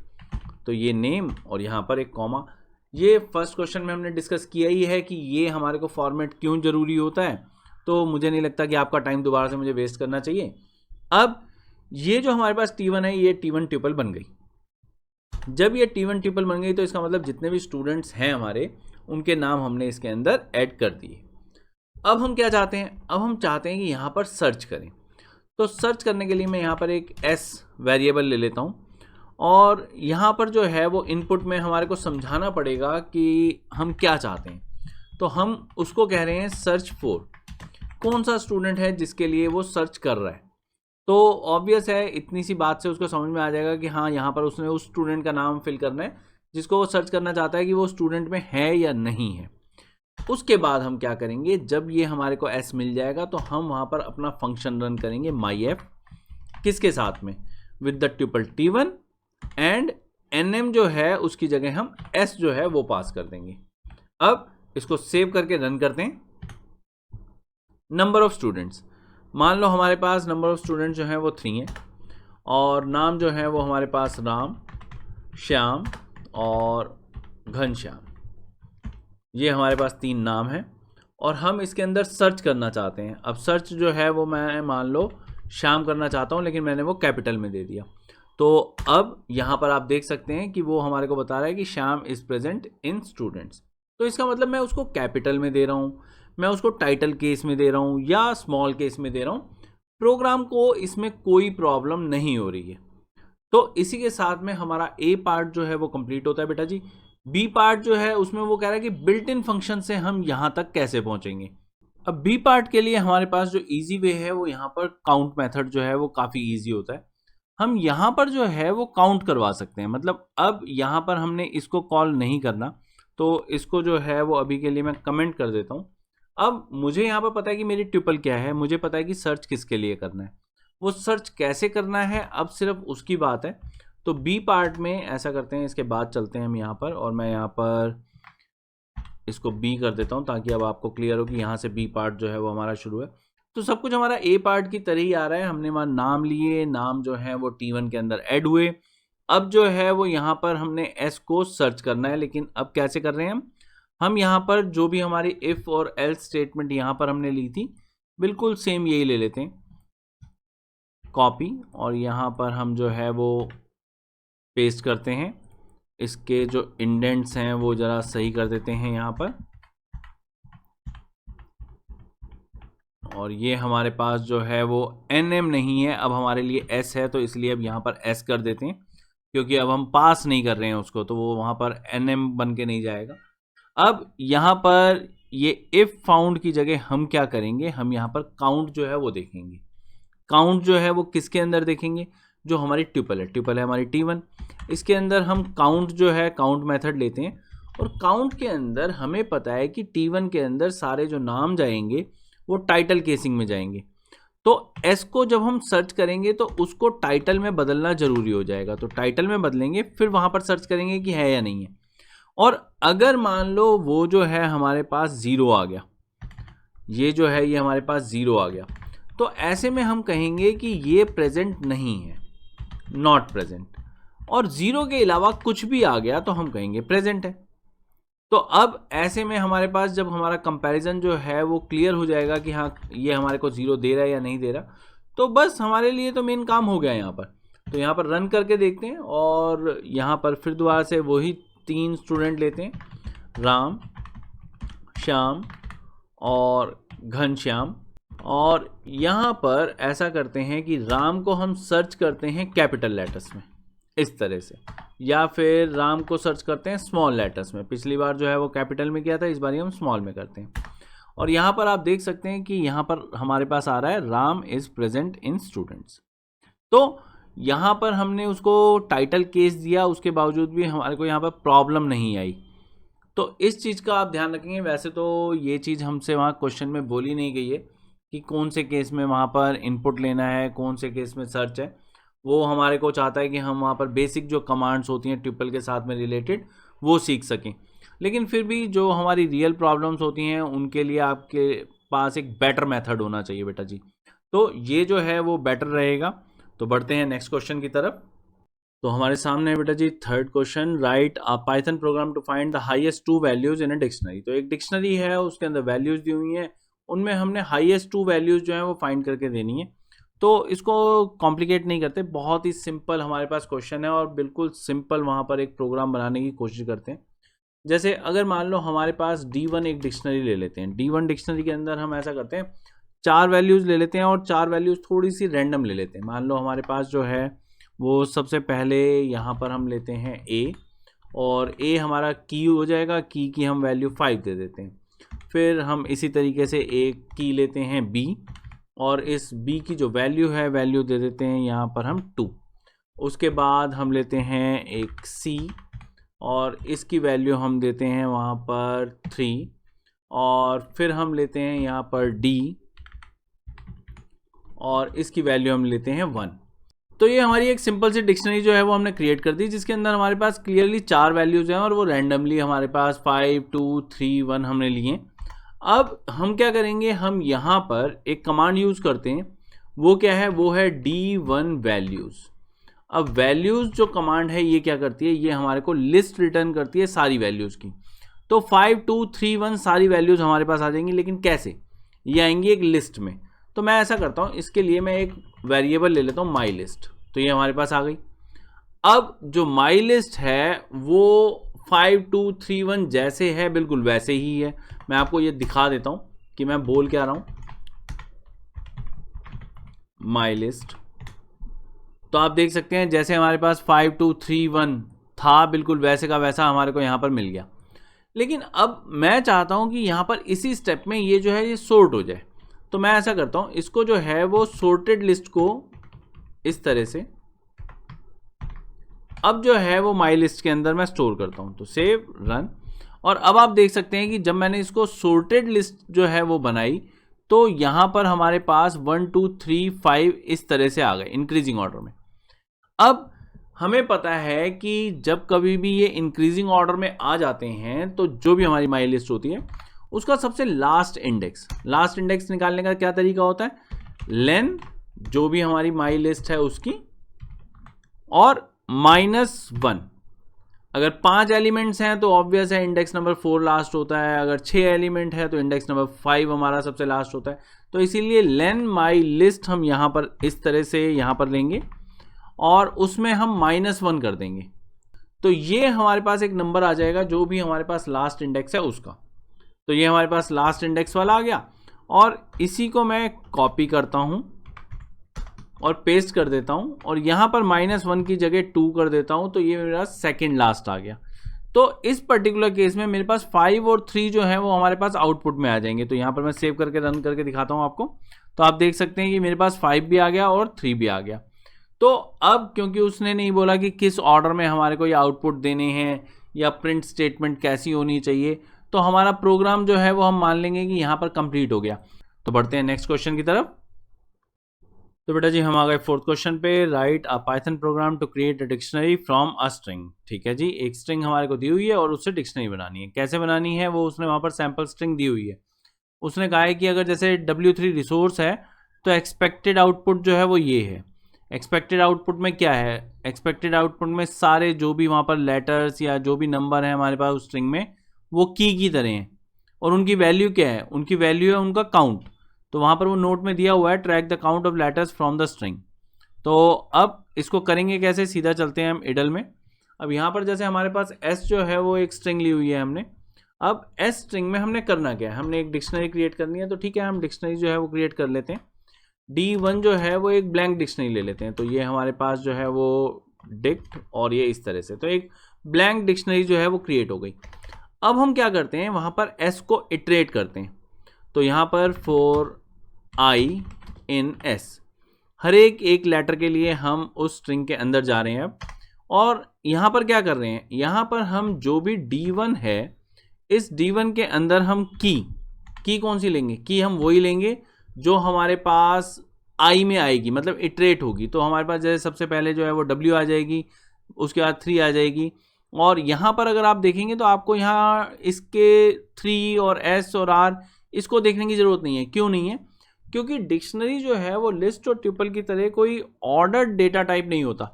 तो ये नेम और यहाँ पर एक कॉमा। ये फर्स्ट क्वेश्चन में हमने डिस्कस किया ही है कि ये हमारे को फॉर्मेट क्यों ज़रूरी होता है, तो मुझे नहीं लगता कि आपका टाइम दोबारा से मुझे वेस्ट करना चाहिए। अब ये जो हमारे पास T1 है, ये T1 ट्यूपल बन गई। जब ये T1 ट्यूपल बन गई तो इसका मतलब जितने भी स्टूडेंट्स हैं हमारे, उनके नाम हमने इसके अंदर ऐड कर दिए। अब हम क्या चाहते हैं, अब हम चाहते हैं कि यहाँ पर सर्च करें। तो सर्च करने के लिए मैं यहाँ पर एक s वेरिएबल ले लेता हूँ, और यहाँ पर जो है वो इनपुट में हमारे को समझाना पड़ेगा कि हम क्या चाहते हैं। तो हम उसको कह रहे हैं सर्च फॉर, कौन सा स्टूडेंट है जिसके लिए वो सर्च कर रहा है। तो ऑब्वियस है, इतनी सी बात से उसको समझ में आ जाएगा कि हाँ, यहाँ पर उसने उस स्टूडेंट का नाम फिल करना है जिसको वो सर्च करना चाहता है कि वो स्टूडेंट में है या नहीं है। उसके बाद हम क्या करेंगे, जब ये हमारे को s मिल जाएगा तो हम वहाँ पर अपना फंक्शन रन करेंगे myf, किसके साथ में, with the tuple T1, and nm जो है उसकी जगह हम s जो है वो पास कर देंगे। अब इसको सेव करके रन करते हैं। नंबर ऑफ स्टूडेंट्स, मान लो हमारे पास नंबर ऑफ स्टूडेंट्स जो हैं वो 3 है, और नाम जो है वो हमारे पास राम, श्याम और घनश्याम, ये हमारे पास 3 नाम हैं। और हम इसके अंदर सर्च करना चाहते हैं। अब सर्च जो है वो मैं मान लो श्याम करना चाहता हूँ, लेकिन मैंने वो कैपिटल में दे दिया। तो अब यहाँ पर आप देख सकते हैं कि वो हमारे को बता रहा है कि Shyam is present in students. तो इसका मतलब मैं उसको कैपिटल में दे रहा हूँ, मैं उसको टाइटल केस में दे रहा हूँ या स्मॉल केस में दे रहा हूँ, प्रोग्राम को इसमें कोई प्रॉब्लम नहीं हो रही है। तो इसी के साथ में हमारा ए पार्ट जो है वो कंप्लीट होता है बेटा जी। बी पार्ट जो है उसमें वो कह रहा है कि बिल्ट इन फंक्शन से हम यहाँ तक कैसे पहुँचेंगे। अब बी पार्ट के लिए हमारे पास जो इजी वे है वो यहाँ पर काउंट मेथड जो है वो काफ़ी इजी होता है। हम यहाँ पर जो है वो काउंट करवा सकते हैं। मतलब अब यहाँ पर हमने इसको कॉल नहीं करना, तो इसको जो है वो अभी के लिए मैं कमेंट कर देता हूँ। अब मुझे यहाँ पर पता है कि मेरी ट्यूपल क्या है, मुझे पता है कि सर्च किसके लिए करना है, वो सर्च कैसे करना है अब सिर्फ उसकी बात है। तो बी पार्ट में ऐसा करते हैं, इसके बाद चलते हैं हम यहाँ पर, और मैं यहाँ पर इसको बी कर देता हूँ ताकि अब आपको क्लियर हो कि यहाँ से बी पार्ट जो है वो हमारा शुरू है। तो सब कुछ हमारा ए पार्ट की तरह ही आ रहा है। हमने वहाँ नाम लिए, नाम जो है वो T1 के अंदर ऐड हुए। अब जो है वो यहाँ पर हमने s को सर्च करना है, लेकिन अब कैसे कर रहे हैं हम यहाँ पर जो भी हमारी इफ़ और एल्स स्टेटमेंट यहाँ पर हमने ली थी, बिल्कुल सेम यही ले लेते हैं, कॉपी, और यहाँ पर हम जो है वो पेस्ट करते हैं। इसके जो इंडेंट्स हैं वो ज़रा सही कर देते हैं यहाँ पर, और ये हमारे पास जो है वो NM नहीं है, अब हमारे लिए S है, तो इसलिए अब यहाँ पर S कर देते हैं, क्योंकि अब हम पास नहीं कर रहे हैं उसको, तो वो वहाँ पर NM बन के नहीं जाएगा। अब यहाँ पर ये इफ फाउंड की जगह हम क्या करेंगे, हम यहाँ पर काउंट जो है वो देखेंगे। काउंट जो है वो किसके अंदर देखेंगे, जो हमारी ट्यूपल है, ट्यूपल है हमारी T1, इसके अंदर हम काउंट जो है काउंट मेथड लेते हैं और काउंट के अंदर हमें पता है कि T1 के अंदर सारे जो नाम जाएंगे वो टाइटल केसिंग में जाएंगे। तो S को जब हम सर्च करेंगे तो उसको टाइटल में बदलना जरूरी हो जाएगा, तो टाइटल में बदलेंगे, फिर वहां पर सर्च करेंगे कि है या नहीं है। और अगर मान लो वो जो है हमारे पास 0 आ गया, ये जो है ये हमारे पास 0 आ गया, तो ऐसे में हम कहेंगे कि ये प्रेजेंट नहीं है, नॉट प्रेजेंट। और 0 के अलावा कुछ भी आ गया तो हम कहेंगे प्रेजेंट है। तो अब ऐसे में हमारे पास जब हमारा कंपैरिजन जो है वो क्लियर हो जाएगा कि हाँ ये हमारे को 0 दे रहा है या नहीं दे रहा, तो बस हमारे लिए तो मेन काम हो गया यहाँ पर। तो यहाँ पर रन करके देखते हैं और यहाँ पर फिर दोबारा से वही 3 स्टूडेंट लेते हैं, राम, श्याम और घनश्याम। और यहाँ पर ऐसा करते हैं कि राम को हम सर्च करते हैं कैपिटल लेटर्स में इस तरह से, या फिर राम को सर्च करते हैं स्मॉल लेटर्स में। पिछली बार जो है वो कैपिटल में किया था, इस बार हम स्मॉल में करते हैं। और यहाँ पर आप देख सकते हैं कि यहाँ पर हमारे पास आ रहा है Ram is present in students. तो यहाँ पर हमने उसको टाइटल केस दिया, उसके बावजूद भी हमारे को यहाँ पर प्रॉब्लम नहीं आई। तो इस चीज़ का आप ध्यान रखेंगे। वैसे तो ये चीज़ हमसे वहाँ क्वेश्चन में बोली नहीं गई है कि कौन से केस में वहाँ पर इनपुट लेना है, कौन से केस में सर्च है। वो हमारे को चाहता है कि हम वहाँ पर बेसिक जो कमांड्स होती हैं ट्यूपल के साथ में रिलेटेड वो सीख सकें। लेकिन फिर भी जो हमारी रियल प्रॉब्लम्स होती हैं उनके लिए आपके पास एक बेटर मेथड होना चाहिए बेटा जी। तो ये जो है वो बेटर रहेगा। तो बढ़ते हैं नेक्स्ट क्वेश्चन की तरफ। तो हमारे सामने है बेटा जी third question, write a Python program to find the highest 2 values in a dictionary. तो एक डिक्शनरी है, उसके अंदर वैल्यूज दी हुई हैं, उनमें हमने हाईएस्ट 2 वैल्यूज जो है वो फाइंड करके देनी है। तो इसको कॉम्प्लिकेट नहीं करते, बहुत ही सिंपल हमारे पास क्वेश्चन है और बिल्कुल सिंपल वहाँ पर एक प्रोग्राम बनाने की कोशिश करते हैं। जैसे अगर मान लो हमारे पास D1 एक डिक्शनरी ले लेते हैं, D1 डिक्शनरी के अंदर हम ऐसा करते हैं 4 वैल्यूज़ ले लेते हैं और 4 वैल्यूज़ थोड़ी सी रैंडम ले लेते हैं। मान लो हमारे पास जो है वो सबसे पहले यहाँ पर हम लेते हैं A, और A हमारा की हो जाएगा, की हम वैल्यू 5 दे देते हैं। फिर हम इसी तरीके से एक की लेते हैं B, और इस B की जो वैल्यू है वैल्यू दे देते हैं यहाँ पर हम 2। उसके बाद हम लेते हैं एक C, और इसकी वैल्यू हम देते हैं वहाँ पर 3, और फिर हम लेते हैं यहाँ पर D, और इसकी वैल्यू हम लेते हैं 1। तो ये हमारी एक सिंपल सी डिक्शनरी जो है वो हमने क्रिएट कर दी, जिसके अंदर हमारे पास क्लियरली 4 वैल्यूज़ हैं और वो रैंडमली हमारे पास 5, 2, 3, 1 हमने लिए। अब हम क्या करेंगे, हम यहाँ पर एक कमांड यूज़ करते हैं, वो क्या है, वो है D1 वैल्यूज़। अब वैल्यूज़ जो कमांड है ये क्या करती है, ये हमारे को लिस्ट रिटर्न करती है सारी वैल्यूज़ की। तो 5, 2, 3, 1 सारी वैल्यूज़ हमारे पास आ जाएंगी, लेकिन कैसे, ये आएंगी एक लिस्ट में। तो मैं ऐसा करता हूँ, इसके लिए मैं एक वेरिएबल ले लेता हूँ माई लिस्ट, तो ये हमारे पास आ गई। अब जो माई लिस्ट है वो 5, 2, 3, 1 जैसे है बिल्कुल वैसे ही है। मैं आपको ये दिखा देता हूँ कि मैं बोल क्या रहा हूँ, माई लिस्ट। तो आप देख सकते हैं जैसे हमारे पास 5, 2, 3, 1 था बिल्कुल वैसे का वैसा हमारे को यहाँ पर मिल गया। लेकिन अब मैं चाहता हूँ कि यहाँ पर इसी स्टेप में ये जो है ये सॉर्ट हो जाए। तो मैं ऐसा करता हूँ, इसको जो है वो सॉर्टेड लिस्ट को इस तरह से अब जो है वो माई लिस्ट के अंदर मैं स्टोर करता हूँ। तो सेव, रन, और अब आप देख सकते हैं कि जब मैंने इसको सॉर्टेड लिस्ट जो है वो बनाई तो यहाँ पर हमारे पास 1, 2, 3, 5 इस तरह से आ गए इंक्रीजिंग ऑर्डर में। अब हमें पता है कि जब कभी भी ये इंक्रीजिंग ऑर्डर में आ जाते हैं तो जो भी हमारी माई लिस्ट होती है उसका सबसे लास्ट इंडेक्स निकालने का क्या तरीका होता है, लेन जो भी हमारी माई लिस्ट है उसकी और -1। अगर 5 एलिमेंट्स हैं तो ऑब्वियस है इंडेक्स नंबर 4 लास्ट होता है, अगर 6 एलिमेंट है तो इंडेक्स नंबर 5 हमारा सबसे लास्ट होता है। तो इसीलिए लेन माई लिस्ट हम यहाँ पर इस तरह से यहाँ पर लेंगे और उसमें हम -1 कर देंगे। तो ये हमारे पास एक नंबर आ जाएगा जो भी हमारे पास लास्ट इंडेक्स है उसका। तो ये हमारे पास लास्ट इंडेक्स वाला आ गया, और इसी को मैं कॉपी करता हूँ और पेस्ट कर देता हूँ, और यहाँ पर -1 की जगह 2 कर देता हूँ, तो ये मेरा सेकंड लास्ट आ गया। तो इस पर्टिकुलर केस में मेरे पास 5 और 3 जो है वो हमारे पास आउटपुट में आ जाएंगे। तो यहाँ पर मैं सेव करके रन करके दिखाता हूँ आपको। तो आप देख सकते हैं कि मेरे पास 5 भी आ गया और 3 भी आ गया। तो अब क्योंकि उसने नहीं बोला कि किस ऑर्डर में हमारे को ये आउटपुट देने हैं या प्रिंट स्टेटमेंट कैसी होनी चाहिए, तो हमारा प्रोग्राम जो है वो हम मान लेंगे कि यहाँ पर कंप्लीट हो गया। तो बढ़ते हैं नेक्स्ट क्वेश्चन की तरफ। तो बेटा जी हम आ गए फोर्थ क्वेश्चन पे। Write a Python program to create a dictionary from a string. ठीक है जी, एक स्ट्रिंग हमारे को दी हुई है और उससे डिक्शनरी बनानी है। कैसे बनानी है वो उसने वहाँ पर सैम्पल स्ट्रिंग दी हुई है। उसने कहा है कि अगर जैसे W3 रिसोर्स है तो एक्सपेक्टेड आउटपुट जो है वो ये है। एक्सपेक्टेड आउटपुट में क्या है, एक्सपेक्टेड आउटपुट में सारे जो भी वहाँ पर लेटर्स या जो भी नंबर है हमारे पास उस स्ट्रिंग में वो की तरह हैं। और उनकी वैल्यू क्या है, उनकी वैल्यू है उनका काउंट। तो वहाँ पर वो नोट में दिया हुआ है track the count of letters from the string. तो अब इसको करेंगे कैसे, सीधा चलते हैं हम इडल में। अब यहाँ पर जैसे हमारे पास S जो है वो एक स्ट्रिंग ली हुई है हमने। अब S स्ट्रिंग में हमने करना क्या है, हमने एक डिक्शनरी क्रिएट करनी है। तो ठीक है, हम डिक्शनरी जो है वो क्रिएट कर लेते हैं। D1 जो है वो एक ब्लैंक डिक्शनरी ले लेते हैं। तो ये हमारे पास जो है वो डिक्ट और ये इस तरह से, तो एक ब्लैंक डिक्शनरी जो है वो क्रिएट हो गई। अब हम क्या करते हैं, वहाँ पर S को इटरेट करते हैं। तो यहाँ पर फॉर I in S, हर एक लेटर के लिए हम उस स्ट्रिंग के अंदर जा रहे हैं अब। और यहाँ पर क्या कर रहे हैं, यहाँ पर हम जो भी D1 है इस D1 के अंदर हम की कौन सी लेंगे, की हम वही लेंगे जो हमारे पास I में आएगी, मतलब इटरेट होगी। तो हमारे पास जैसे सबसे पहले जो है वो W आ जाएगी, उसके बाद 3 आ जाएगी। और यहाँ पर अगर आप देखेंगे तो आपको यहाँ इसके 3 और S और R इसको देखने की ज़रूरत नहीं है। क्यों नहीं है, क्योंकि डिक्शनरी जो है वो लिस्ट और ट्यूपल की तरह कोई ऑर्डर्ड डेटा टाइप नहीं होता।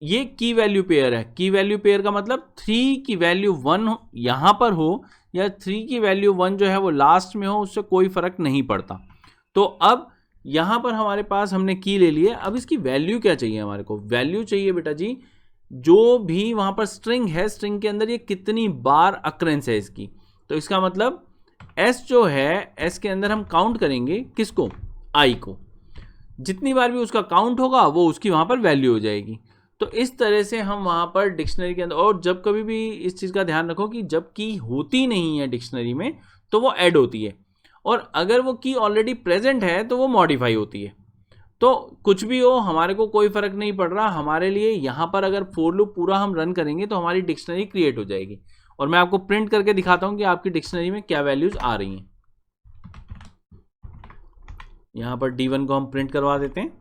ये की वैल्यू पेयर है। की वैल्यू पेयर का मतलब 3 की वैल्यू 1 यहाँ पर हो या 3 की वैल्यू 1 जो है वो लास्ट में हो, उससे कोई फर्क नहीं पड़ता। तो अब यहाँ पर हमारे पास हमने की ले लिए। अब इसकी वैल्यू क्या चाहिए, हमारे को वैल्यू चाहिए बेटा जी जो भी वहाँ पर स्ट्रिंग है, स्ट्रिंग के अंदर ये कितनी बार अक्रेंस है इसकी। तो इसका मतलब S जो है, S के अंदर हम काउंट करेंगे किसको, I को। जितनी बार भी उसका काउंट होगा वो उसकी वहाँ पर वैल्यू हो जाएगी। तो इस तरह से हम वहाँ पर डिक्शनरी के अंदर, और जब कभी भी इस चीज़ का ध्यान रखो कि जब की होती नहीं है डिक्शनरी में तो वो ऐड होती है, और अगर वो की ऑलरेडी प्रेजेंट है तो वो मॉडिफाई होती है। तो कुछ भी हो हमारे को कोई फ़र्क नहीं पड़ रहा। हमारे लिए यहाँ पर अगर फॉर लूप पूरा हम रन करेंगे तो हमारी डिक्शनरी क्रिएट हो जाएगी। और मैं आपको प्रिंट करके दिखाता हूँ कि आपकी डिक्शनरी में क्या वैल्यूज़ आ रही हैं। यहाँ पर D1 को हम प्रिंट करवा देते हैं।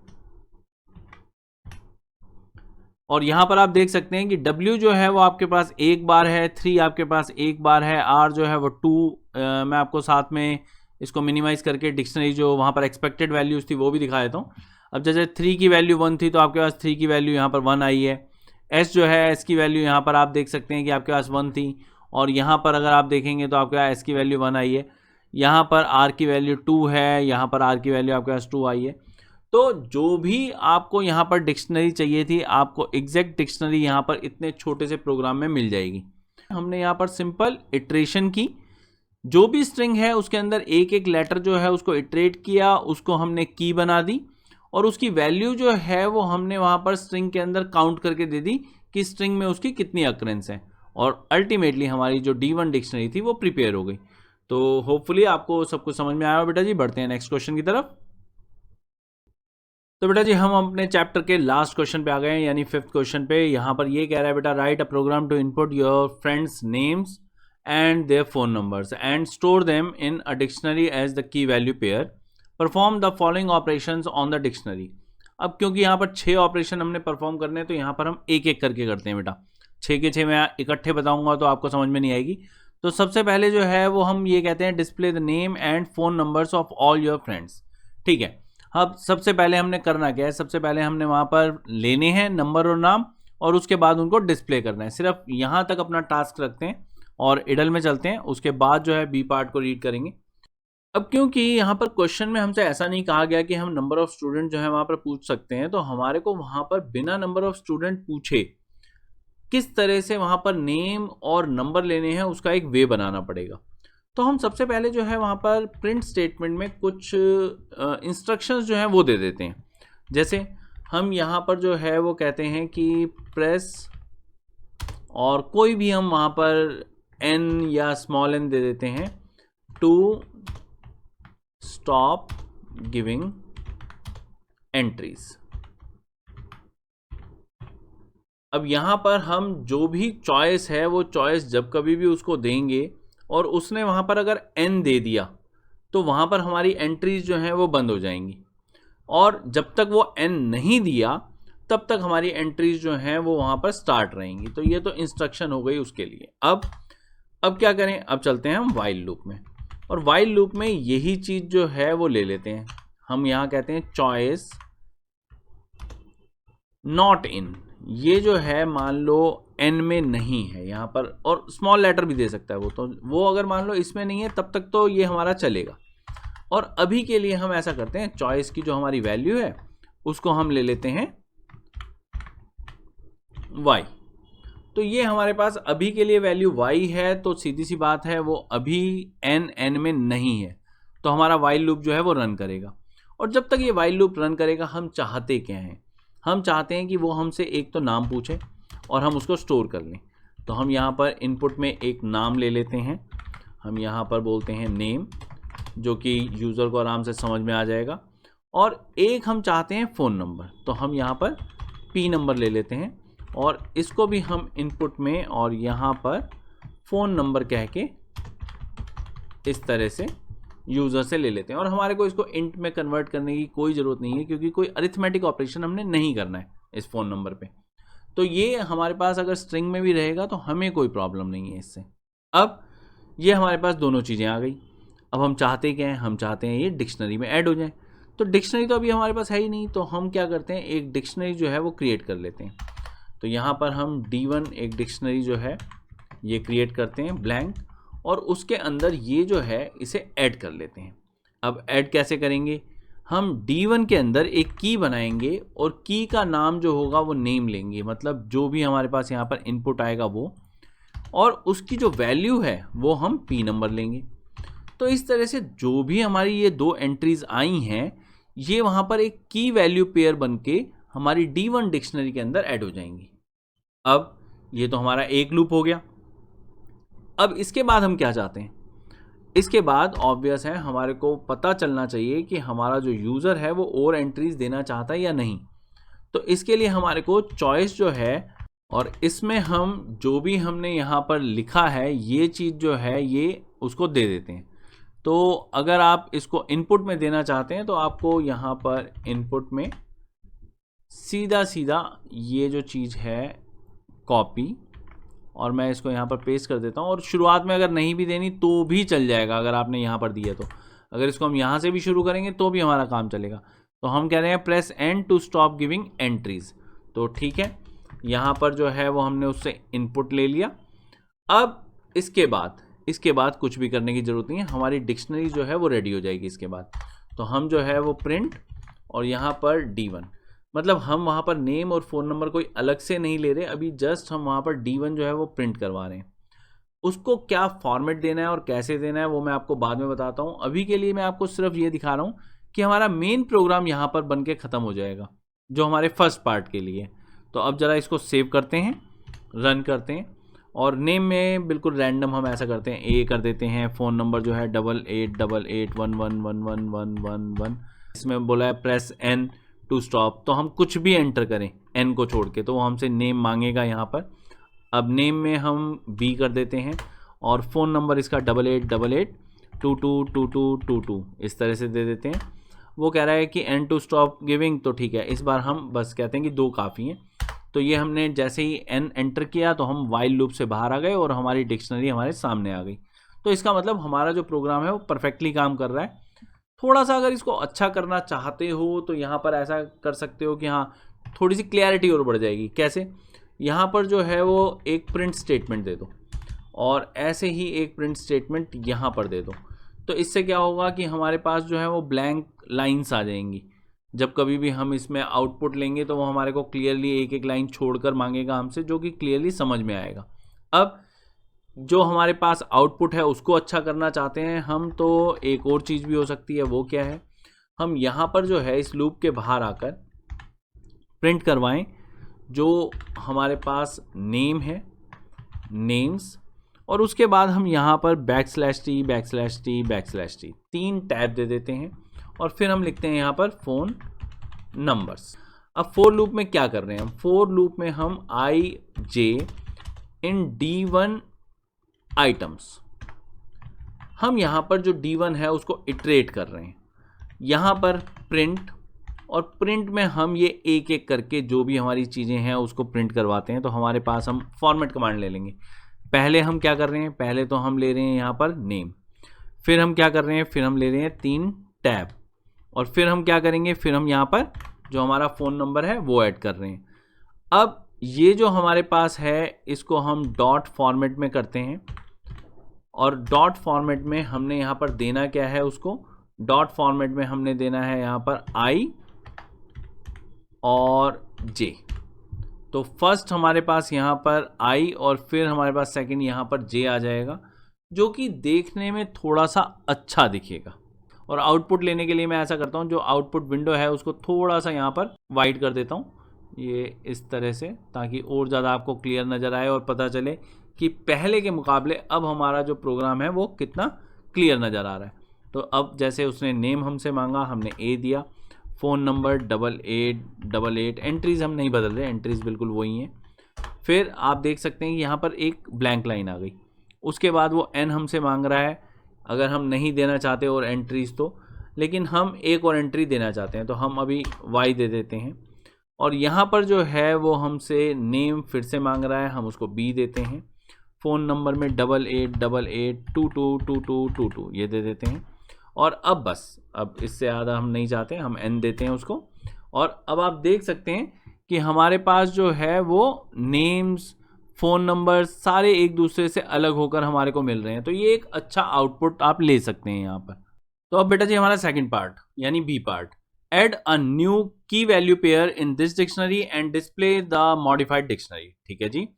और यहाँ पर आप देख सकते हैं कि W जो है वो आपके पास एक बार है, 3 आपके पास एक बार है, R जो है वो 2। मैं आपको साथ में इसको मिनिमाइज करके डिक्शनरी जो वहाँ पर एक्सपेक्टेड वैल्यूज़ थी वो भी दिखा देता हूँ। अब जैसे 3 की वैल्यू 1 थी तो आपके पास 3 की वैल्यू यहाँ पर 1 आई है। S जो है, S की वैल्यू यहाँ पर आप देख सकते हैं कि आपके पास 1 थी, और यहाँ पर अगर आप देखेंगे तो आपके पास S की वैल्यू 1 आई है। यहाँ पर R की वैल्यू 2 है, यहाँ पर R की वैल्यू आपके पास 2 आई है। तो जो भी आपको यहाँ पर डिक्शनरी चाहिए थी, आपको एग्जैक्ट डिक्शनरी यहाँ पर इतने छोटे से प्रोग्राम में मिल जाएगी। हमने यहाँ पर सिंपल इटरेशन की, जो भी स्ट्रिंग है उसके अंदर एक एक लेटर जो है उसको इटरेट किया, उसको हमने की बना दी, और उसकी वैल्यू जो है वो हमने वहाँ पर स्ट्रिंग के अंदर काउंट करके दे दी कि स्ट्रिंग में उसकी कितनी अक्रेंस है। और अल्टीमेटली हमारी जो D1 डिक्शनरी थी वो प्रिपेयर हो गई। तो होपफुली आपको सब कुछ समझ में आया बेटा जी। बढ़ते हैं नेक्स्ट क्वेश्चन की तरफ। तो बेटा जी हम अपने चैप्टर के लास्ट क्वेश्चन पे आ गए हैं, यानी 5th क्वेश्चन पे। यहाँ पर ये कह रहा है बेटा, write a program to input your friends names and their phone numbers and store them in a dictionary as the key value pair. Perform the following operations on the dictionary. अब क्योंकि यहाँ पर 6 ऑपरेशन हमने perform करने हैं तो यहाँ पर हम एक एक करके करते हैं बेटा। 6 के 6 मैं इकट्ठे बताऊँगा तो आपको समझ में नहीं आएगी। तो सबसे पहले जो है वो हम ये कहते हैं, display the name and phone numbers of all your friends. ठीक है, अब सबसे पहले हमने करना क्या है, सबसे पहले हमने वहाँ पर लेने हैं नंबर और नाम, और उसके बाद उनको डिस्प्ले करना है। सिर्फ यहाँ तक अपना टास्क रखते हैं और इडल में चलते हैं। उसके बाद जो है बी पार्ट को रीड करेंगे। अब क्योंकि यहाँ पर क्वेश्चन में हमसे ऐसा नहीं कहा गया कि हम नंबर ऑफ स्टूडेंट जो है वहाँ पर पूछ सकते हैं, तो हमारे को वहाँ पर बिना नंबर ऑफ स्टूडेंट पूछे किस तरह से वहाँ पर नेम और नंबर लेने हैं उसका एक वे बनाना पड़ेगा। तो हम सबसे पहले जो है वहाँ पर प्रिंट स्टेटमेंट में कुछ इंस्ट्रक्शंस जो हैं वो दे देते हैं। जैसे हम यहाँ पर जो है वो कहते हैं कि प्रेस और कोई भी हम वहाँ पर n या स्मॉल n दे देते हैं टू स्टॉप गिविंग एंट्रीज। अब यहाँ पर हम जो भी चॉइस है वो चॉइस जब कभी भी उसको देंगे और उसने वहाँ पर अगर n दे दिया तो वहाँ पर हमारी एंट्रीज जो हैं वो बंद हो जाएंगी, और जब तक वो n नहीं दिया तब तक हमारी एंट्रीज जो हैं वो वहाँ पर स्टार्ट रहेंगी। तो ये तो इंस्ट्रक्शन हो गई उसके लिए। अब क्या करें, अब चलते हैं हम वाइल लूप में, और वाइल लूप में यही चीज़ जो है वो ले लेते हैं। हम यहाँ कहते हैं चॉइस नॉट इन, ये जो है मान लो n में नहीं है यहाँ पर, और स्मॉल लेटर भी दे सकता है वो, तो वो अगर मान लो इसमें नहीं है तब तक तो ये हमारा चलेगा। और अभी के लिए हम ऐसा करते हैं, चॉइस की जो हमारी वैल्यू है उसको हम ले लेते हैं y। तो ये हमारे पास अभी के लिए वैल्यू y है, तो सीधी सी बात है वो अभी n में नहीं है, तो हमारा वाइल लूप जो है वो रन करेगा। और जब तक ये वाइल लूप रन करेगा हम चाहते क्या हैं, हम चाहते हैं कि वो हमसे एक तो नाम पूछे और हम उसको स्टोर कर लें। तो हम यहाँ पर इनपुट में एक नाम ले लेते हैं, हम यहाँ पर बोलते हैं नेम, जो कि यूज़र को आराम से समझ में आ जाएगा। और एक हम चाहते हैं फ़ोन नंबर, तो हम यहाँ पर P नंबर ले लेते हैं और इसको भी हम इनपुट में और यहाँ पर फ़ोन नंबर कह के इस तरह से यूज़र से ले लेते हैं। और हमारे को इसको इंट में कन्वर्ट करने की कोई ज़रूरत नहीं है, क्योंकि कोई अरिथमेटिक ऑपरेशन हमने नहीं करना है इस फ़ोन नंबर पे। तो ये हमारे पास अगर स्ट्रिंग में भी रहेगा तो हमें कोई प्रॉब्लम नहीं है इससे। अब ये हमारे पास दोनों चीज़ें आ गई। अब हम चाहते क्या हैं, हम चाहते हैं ये डिक्शनरी में ऐड हो जाए। तो डिक्शनरी तो अभी हमारे पास है ही नहीं, तो हम क्या करते हैं, एक डिक्शनरी जो है वो क्रिएट कर लेते हैं। तो यहाँ पर हम D1 एक डिक्शनरी जो है ये क्रिएट करते हैं ब्लैंक, और उसके अंदर ये जो है इसे ऐड कर लेते हैं। अब ऐड कैसे करेंगे, हम D1 के अंदर एक की बनाएंगे और की का नाम जो होगा वो नेम लेंगे, मतलब जो भी हमारे पास यहाँ पर इनपुट आएगा वो, और उसकी जो वैल्यू है वो हम P नंबर लेंगे। तो इस तरह से जो भी हमारी ये दो एंट्रीज आई हैं ये वहाँ पर एक की वैल्यू पेयर बन के हमारी D1 डिक्शनरी के अंदर ऐड हो जाएंगी। अब ये तो हमारा एक लूप हो गया। अब इसके बाद हम क्या चाहते हैं, इसके बाद ऑब्वियस है हमारे को पता चलना चाहिए कि हमारा जो यूज़र है वो और एंट्रीज देना चाहता है या नहीं। तो इसके लिए हमारे को चॉइस जो है, और इसमें हम जो भी हमने यहाँ पर लिखा है ये चीज़ जो है ये उसको दे देते हैं। तो अगर आप इसको इनपुट में देना चाहते हैं तो आपको यहाँ पर इनपुट में सीधा सीधा ये जो चीज़ है कॉपी, और मैं इसको यहाँ पर पेस्ट कर देता हूँ। और शुरुआत में अगर नहीं भी देनी तो भी चल जाएगा, अगर आपने यहाँ पर दिया तो। अगर इसको हम यहाँ से भी शुरू करेंगे तो भी हमारा काम चलेगा। तो हम कह रहे हैं press N to stop giving entries, तो ठीक है, यहाँ पर जो है वो हमने उससे इनपुट ले लिया। अब इसके बाद कुछ भी करने की ज़रूरत नहीं है, हमारी डिक्शनरी जो है वो रेडी हो जाएगी इसके बाद। तो हम जो है वो प्रिंट, और यहाँ पर D1, मतलब हम वहाँ पर नेम और फ़ोन नंबर कोई अलग से नहीं ले रहे, अभी जस्ट हम वहाँ पर D1 जो है वो प्रिंट करवा रहे हैं। उसको क्या फॉर्मेट देना है और कैसे देना है वो मैं आपको बाद में बताता हूँ। अभी के लिए मैं आपको सिर्फ ये दिखा रहा हूँ कि हमारा मेन प्रोग्राम यहाँ पर बन के ख़त्म हो जाएगा जो हमारे फर्स्ट पार्ट के लिए। तो अब ज़रा इसको सेव करते हैं, रन करते हैं, और नेम में बिल्कुल रैंडम हम ऐसा करते हैं ए कर देते हैं। फ़ोन नंबर जो है 8888111111, इसमें बोला है प्रेस एन टू स्टॉप, तो हम कुछ भी एंटर करें एन को छोड़ के तो वो हमसे नेम मांगेगा यहाँ पर। अब नेम में हम बी कर देते हैं, और फ़ोन नंबर इसका 8888222222 इस तरह से दे देते हैं। वो कह रहा है कि एन टू स्टॉप गिविंग, तो ठीक है, इस बार हम बस कहते हैं कि 2 काफ़ी हैं। तो ये हमने जैसे ही एन एंटर किया तो हम वाइल लूप से बाहर आ गए और हमारी डिक्शनरी हमारे सामने आ गई। तो इसका मतलब हमारा जो प्रोग्राम है वो परफेक्टली काम कर रहा है। थोड़ा सा अगर इसको अच्छा करना चाहते हो तो यहाँ पर ऐसा कर सकते हो कि हाँ, थोड़ी सी क्लैरिटी और बढ़ जाएगी। कैसे, यहाँ पर जो है वो एक प्रिंट स्टेटमेंट दे दो, और ऐसे ही एक प्रिंट स्टेटमेंट यहाँ पर दे दो। तो इससे क्या होगा कि हमारे पास जो है वो ब्लैंक लाइन्स आ जाएंगी। जब कभी भी हम इसमें आउटपुट लेंगे तो वो हमारे को क्लियरली एक एक लाइन छोड़कर मांगेगा हमसे, जो कि क्लियरली समझ में आएगा। अब जो हमारे पास आउटपुट है उसको अच्छा करना चाहते हैं हम, तो एक और चीज़ भी हो सकती है। वो क्या है, हम यहाँ पर जो है इस लूप के बाहर आकर प्रिंट करवाएं जो हमारे पास नेम है नेम्स, और उसके बाद हम यहाँ पर \t, तीन टैब दे देते हैं और फिर हम लिखते हैं यहाँ पर फ़ोन नंबर्स। अब फोर लूप में क्या कर रहे हैं हम? फोर लूप में हम i j in d1 items, हम यहाँ पर जो d1 है उसको इटरेट कर रहे हैं। यहाँ पर प्रिंट, और प्रिंट में हम ये एक एक करके जो भी हमारी चीज़ें हैं उसको प्रिंट करवाते हैं। तो हमारे पास हम फॉर्मेट कमांड ले लेंगे। पहले हम क्या कर रहे हैं? पहले तो हम ले रहे हैं यहाँ पर नेम, फिर हम क्या कर रहे हैं? फिर हम ले रहे हैं 3 टैब, और फिर हम क्या करेंगे? फिर हम यहाँ पर जो हमारा फ़ोन नंबर है वो ऐड कर रहे हैं। अब ये जो हमारे पास है इसको हम डॉट फॉर्मेट में करते हैं, और डॉट फॉर्मेट में हमने यहाँ पर देना क्या है? उसको डॉट फॉर्मेट में हमने देना है यहाँ पर i और j। तो फर्स्ट हमारे पास यहाँ पर i और फिर हमारे पास सेकंड यहाँ पर j आ जाएगा, जो कि देखने में थोड़ा सा अच्छा दिखेगा। और आउटपुट लेने के लिए मैं ऐसा करता हूँ, जो आउटपुट विंडो है उसको थोड़ा सा यहाँ पर वाइड कर देता हूँ, ये इस तरह से, ताकि और ज़्यादा आपको क्लियर नज़र आए और पता चले कि पहले के मुकाबले अब हमारा जो प्रोग्राम है वो कितना क्लियर नज़र आ रहा है। तो अब जैसे उसने नेम हमसे मांगा, हमने ए दिया, फ़ोन नंबर 8888, एंट्रीज़ हम नहीं बदल रहे, एंट्रीज़ बिल्कुल वही हैं। फिर आप देख सकते हैं कि यहाँ पर एक ब्लैंक लाइन आ गई। उसके बाद वो एन हमसे मांग रहा है, अगर हम नहीं देना चाहते और एंट्रीज़ तो, लेकिन हम एक और एंट्री देना चाहते हैं तो हम अभी वाई दे देते हैं। और यहाँ पर जो है वो हमसे नेम फिर से मांग रहा है, हम उसको बी देते हैं। फ़ोन नंबर में 8888222222 ये दे देते हैं। और अब बस, अब इससे ज़्यादा हम नहीं चाहते, हम एन देते हैं उसको। और अब आप देख सकते हैं कि हमारे पास जो है वो नेम्स, फ़ोन नंबर सारे एक दूसरे से अलग होकर हमारे को मिल रहे हैं। तो ये एक अच्छा आउटपुट आप ले सकते हैं यहाँ पर। तो अब बेटा जी हमारा सेकंड पार्ट यानी B part, add a new key value pair in this dictionary and display the modified dictionary. ठीक है जी,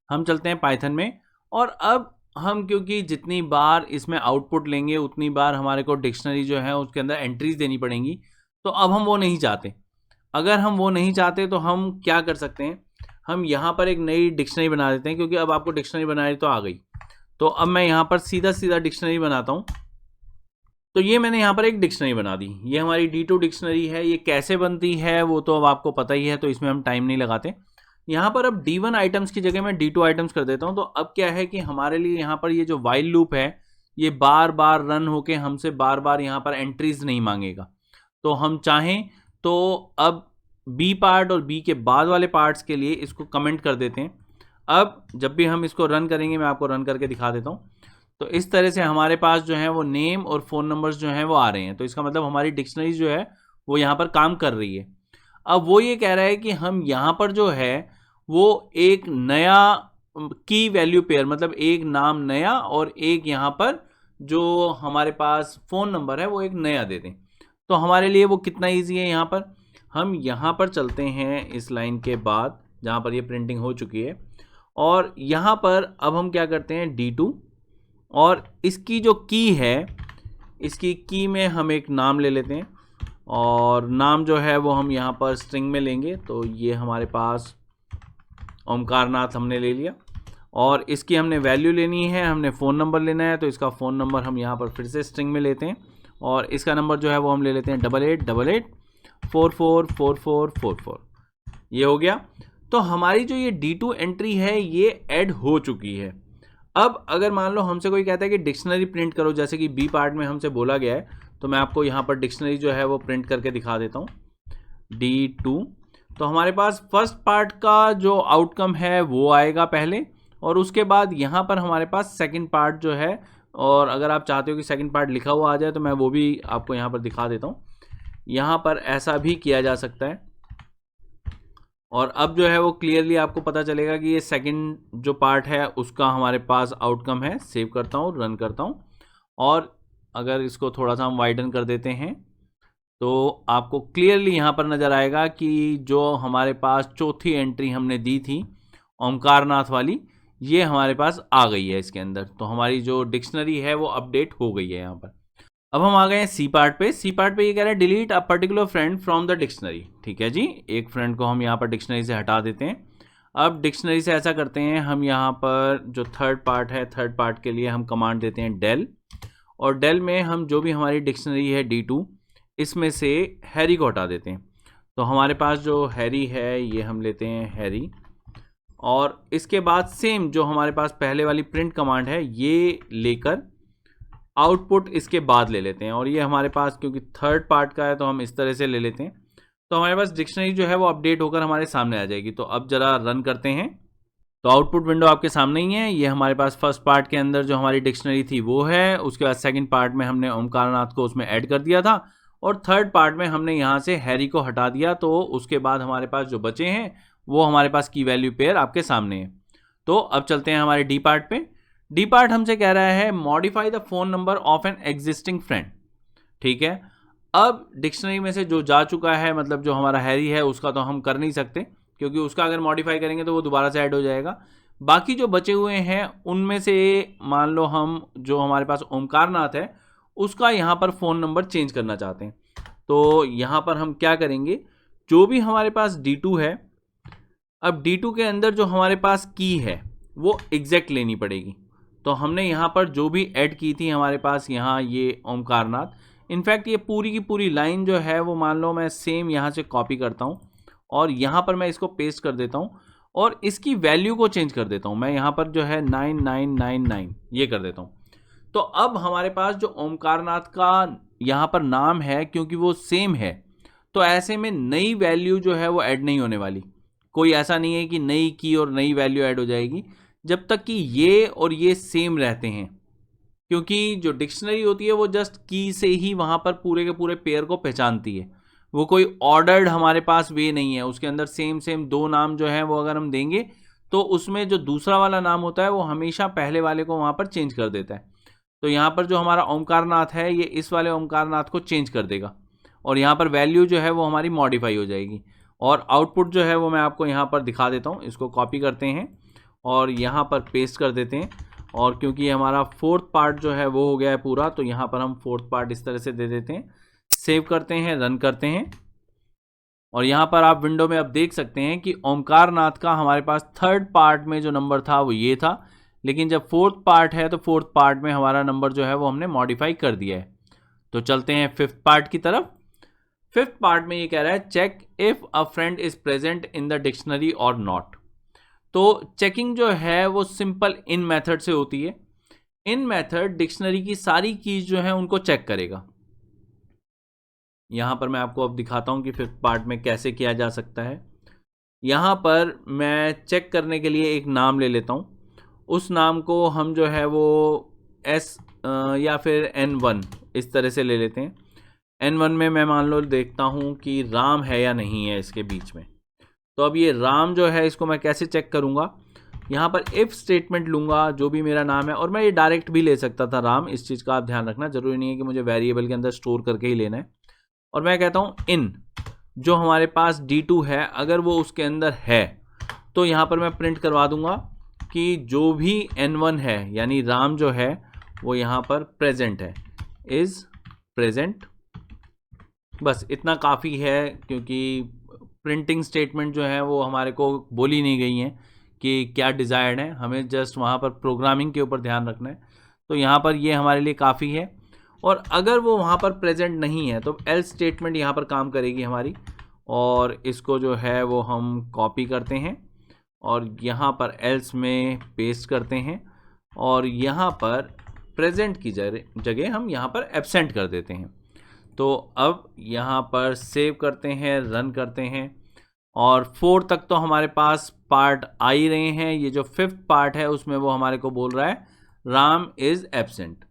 हम चलते हैं पाइथन में। और अब हम, क्योंकि जितनी बार इसमें आउटपुट लेंगे उतनी बार हमारे को डिक्शनरी जो है उसके अंदर एंट्रीज देनी पड़ेंगी, तो अब हम वो नहीं चाहते। अगर हम वो नहीं चाहते तो हम क्या कर सकते हैं? हम यहाँ पर एक नई डिक्शनरी बना देते हैं, क्योंकि अब आपको डिक्शनरी बनानी तो आ गई। तो अब मैं यहाँ पर सीधा सीधा डिक्शनरी बनाता हूँ। तो ये मैंने यहाँ पर एक डिक्शनरी बना दी, ये हमारी D2 डिक्शनरी है। ये कैसे बनती है वो तो अब आपको पता ही है, तो इसमें हम टाइम नहीं लगाते। यहाँ पर अब D1 आइटम्स की जगह मैं D2 आइटम्स कर देता हूँ। तो अब क्या है कि हमारे लिए यहाँ पर ये जो वाइल लूप है ये बार बार रन होके हमसे बार बार यहाँ पर एंट्रीज नहीं मांगेगा। तो हम चाहें तो अब बी पार्ट और बी के बाद वाले पार्ट्स के लिए इसको कमेंट कर देते हैं। अब जब भी हम इसको रन करेंगे, मैं आपको रन करके दिखा देता हूँ। तो इस तरह से हमारे पास जो है वो नेम और फ़ोन नंबर्स जो हैं वो आ रहे हैं। तो इसका मतलब हमारी डिक्शनरी जो है वो यहाँ पर काम कर रही है। अब वो ये कह रहा है कि हम यहाँ पर जो है वो एक नया की वैल्यू पेयर, मतलब एक नाम नया और एक यहाँ पर जो हमारे पास फ़ोन नंबर है वो एक नया दे दें। तो हमारे लिए वो कितना ईजी है। यहाँ पर हम यहाँ पर चलते हैं इस लाइन के बाद जहाँ पर ये प्रिंटिंग हो चुकी है, और यहाँ पर अब हम क्या करते हैं D2, और इसकी जो की है इसकी की में हम एक नाम ले लेते हैं, और नाम जो है वो हम यहाँ पर स्ट्रिंग में लेंगे। तो ये हमारे पास ओमकारनाथ हमने ले लिया, और इसकी हमने वैल्यू लेनी है, हमने फ़ोन नंबर लेना है। तो इसका फ़ोन नंबर हम यहाँ पर फिर से स्ट्रिंग में लेते हैं, और इसका नंबर जो है वो हम ले लेते हैं 8888444444। ये हो गया। तो हमारी जो ये D2 एंट्री है ये ऐड हो चुकी है। अब अगर मान लो हमसे कोई कहता है कि डिक्शनरी प्रिंट करो, जैसे कि बी पार्ट में हमसे बोला गया है, तो मैं आपको यहाँ पर डिक्शनरी जो है वो प्रिंट करके दिखा देता हूँ। D2, तो हमारे पास फर्स्ट पार्ट का जो आउटकम है वो आएगा पहले, और उसके बाद यहाँ पर हमारे पास सेकंड पार्ट जो है, और अगर आप चाहते हो कि सेकंड पार्ट लिखा हुआ आ जाए तो मैं वो भी आपको यहाँ पर दिखा देता हूँ। यहाँ पर ऐसा भी किया जा सकता है, और अब जो है वो क्लियरली आपको पता चलेगा कि ये सेकंड जो पार्ट है उसका हमारे पास आउटकम है। सेव करता हूँ, रन करता हूँ, और अगर इसको थोड़ा सा हम वाइडन कर देते हैं तो आपको क्लियरली यहाँ पर नज़र आएगा कि जो हमारे पास चौथी एंट्री हमने दी थी ओमकारनाथ वाली, ये हमारे पास आ गई है इसके अंदर। तो हमारी जो डिक्शनरी है वो अपडेट हो गई है यहाँ पर। अब हम आ गए हैं सी पार्ट पे। सी पार्ट पे ये कह रहा है delete a particular friend from the dictionary. ठीक है जी, एक फ्रेंड को हम यहाँ पर डिक्शनरी से हटा देते हैं। अब डिक्शनरी से ऐसा करते हैं, हम यहाँ पर जो थर्ड पार्ट है, थर्ड पार्ट के लिए हम कमांड देते हैं del, और del में हम जो भी हमारी डिक्शनरी है D2, इसमें से हैरी को हटा देते हैं। तो हमारे पास जो हैरी है ये हम लेते हैं हैरी, और इसके बाद सेम जो हमारे पास पहले वाली प्रिंट कमांड है ये लेकर आउटपुट इसके बाद ले लेते हैं, और ये हमारे पास क्योंकि थर्ड पार्ट का है तो हम इस तरह से ले लेते हैं। तो हमारे पास डिक्शनरी जो है वो अपडेट होकर हमारे सामने आ जाएगी। तो अब जरा रन करते हैं। तो आउटपुट विंडो आपके सामने ही है। ये हमारे पास फर्स्ट पार्ट के अंदर जो हमारी डिक्शनरी थी वो है, उसके बाद सेकंड पार्ट में हमने ओमकारनाथ को उसमें ऐड कर दिया था, और थर्ड पार्ट में हमने यहाँ से हैरी को हटा दिया। तो उसके बाद हमारे पास जो बचे हैं वो हमारे पास की वैल्यू पेयर आपके सामने है। तो अब चलते हैं हमारे डी पार्ट पे। डी पार्ट हमसे कह रहा है modify the phone number of an existing friend. ठीक है, अब डिक्शनरी में से जो जा चुका है, मतलब जो हमारा हैरी है, उसका तो हम कर नहीं सकते क्योंकि उसका अगर मॉडिफाई करेंगे तो वो दोबारा से ऐड हो जाएगा। बाकी जो बचे हुए हैं उनमें से मान लो हम जो हमारे पास ओमकारनाथ है उसका यहाँ पर फ़ोन नंबर चेंज करना चाहते हैं। तो यहाँ पर हम क्या करेंगे, जो भी हमारे पास D2 है, अब D2 के अंदर जो हमारे पास की है वो एग्जैक्ट लेनी पड़ेगी। तो हमने यहाँ पर जो भी ऐड की थी हमारे पास यहाँ ये ओमकारनाथ, इनफैक्ट ये पूरी की पूरी लाइन जो है वो मान लो मैं सेम यहाँ से कॉपी करता हूँ और यहाँ पर मैं इसको पेस्ट कर देता हूँ और इसकी वैल्यू को चेंज कर देता हूँ। मैं यहाँ पर जो है 9999 ये कर देता हूँ। तो अब हमारे पास जो ओमकारनाथ का यहाँ पर नाम है, क्योंकि वो सेम है, तो ऐसे में नई वैल्यू जो है वो ऐड नहीं होने वाली। कोई ऐसा नहीं है कि नई की और नई वैल्यू ऐड हो जाएगी, जब तक कि ये और ये सेम रहते हैं। क्योंकि जो डिक्शनरी होती है वो जस्ट की से ही वहाँ पर पूरे के पूरे पेयर को पहचानती है, वो कोई ऑर्डर्ड हमारे पास वे नहीं है। उसके अंदर सेम सेम दो नाम जो है वो अगर हम देंगे तो उसमें जो दूसरा वाला नाम होता है वो हमेशा पहले वाले को वहाँ पर चेंज कर देता है। तो यहाँ पर जो हमारा ओमकारनाथ है ये इस वाले ओमकारनाथ को चेंज कर देगा, और यहाँ पर वैल्यू जो है वो हमारी मॉडिफाई हो जाएगी। और आउटपुट जो है वो मैं आपको यहाँ पर दिखा देता हूँ। इसको कॉपी करते हैं और यहाँ पर पेस्ट कर देते हैं, और क्योंकि हमारा फोर्थ पार्ट जो है वो हो गया है पूरा, तो यहाँ पर हम फोर्थ पार्ट इस तरह से दे देते हैं। सेव करते हैं, रन करते हैं, और यहाँ पर आप विंडो में अब देख सकते हैं कि ओमकारनाथ का हमारे पास थर्ड पार्ट में जो नंबर था वो ये था, लेकिन जब फोर्थ पार्ट है तो फोर्थ पार्ट में हमारा नंबर जो है वो हमने मॉडिफाई कर दिया है। तो चलते हैं फिफ्थ पार्ट की तरफ। फिफ्थ पार्ट में ये कह रहा है check if a friend is present in the dictionary और नॉट। तो चेकिंग जो है वो सिंपल इन मेथड से होती है। इन मेथड डिक्शनरी की सारी कीज जो है उनको चेक करेगा। यहाँ पर मैं आपको अब दिखाता हूँ कि फिफ्थ पार्ट में कैसे किया जा सकता है। यहाँ पर मैं चेक करने के लिए एक नाम ले लेता हूँ। उस नाम को हम जो है वो S या फिर N1 इस तरह से ले लेते हैं। N1 में मैं मान लो देखता हूँ कि राम है या नहीं है इसके बीच में। तो अब ये राम जो है इसको मैं कैसे चेक करूँगा, यहाँ पर इफ़ स्टेटमेंट लूँगा जो भी मेरा नाम है, और मैं ये डायरेक्ट भी ले सकता था राम। इस चीज़ का आप ध्यान रखना, ज़रूरी नहीं है कि मुझे वेरिएबल के अंदर स्टोर करके ही लेना है। और मैं कहता हूँ इन जो हमारे पास D2 है, अगर वो उसके अंदर है तो यहाँ पर मैं प्रिंट करवा दूंगा कि जो भी N1 है यानी राम जो है वो यहाँ पर प्रेजेंट है, इज़ प्रेजेंट। बस इतना काफ़ी है, क्योंकि प्रिंटिंग स्टेटमेंट जो है वो हमारे को बोली नहीं गई हैं कि क्या डिज़ायर्ड है, हमें जस्ट वहाँ पर प्रोग्रामिंग के ऊपर ध्यान रखना है। तो यहाँ पर ये हमारे लिए काफ़ी है। और अगर वो वहाँ पर प्रेजेंट नहीं है तो एल्स स्टेटमेंट यहाँ पर काम करेगी हमारी, और इसको जो है वो हम कॉपी करते हैं और यहाँ पर एल्स में पेस्ट करते हैं, और यहाँ पर प्रेजेंट की जगह हम यहाँ पर एब्सेंट कर देते हैं। तो अब यहाँ पर सेव करते हैं, रन करते हैं, और 4 तक तो हमारे पास पार्ट आ ही रहे हैं। ये जो फिफ्थ पार्ट है उसमें वो हमारे को बोल रहा है राम इज़ एब्सेंट।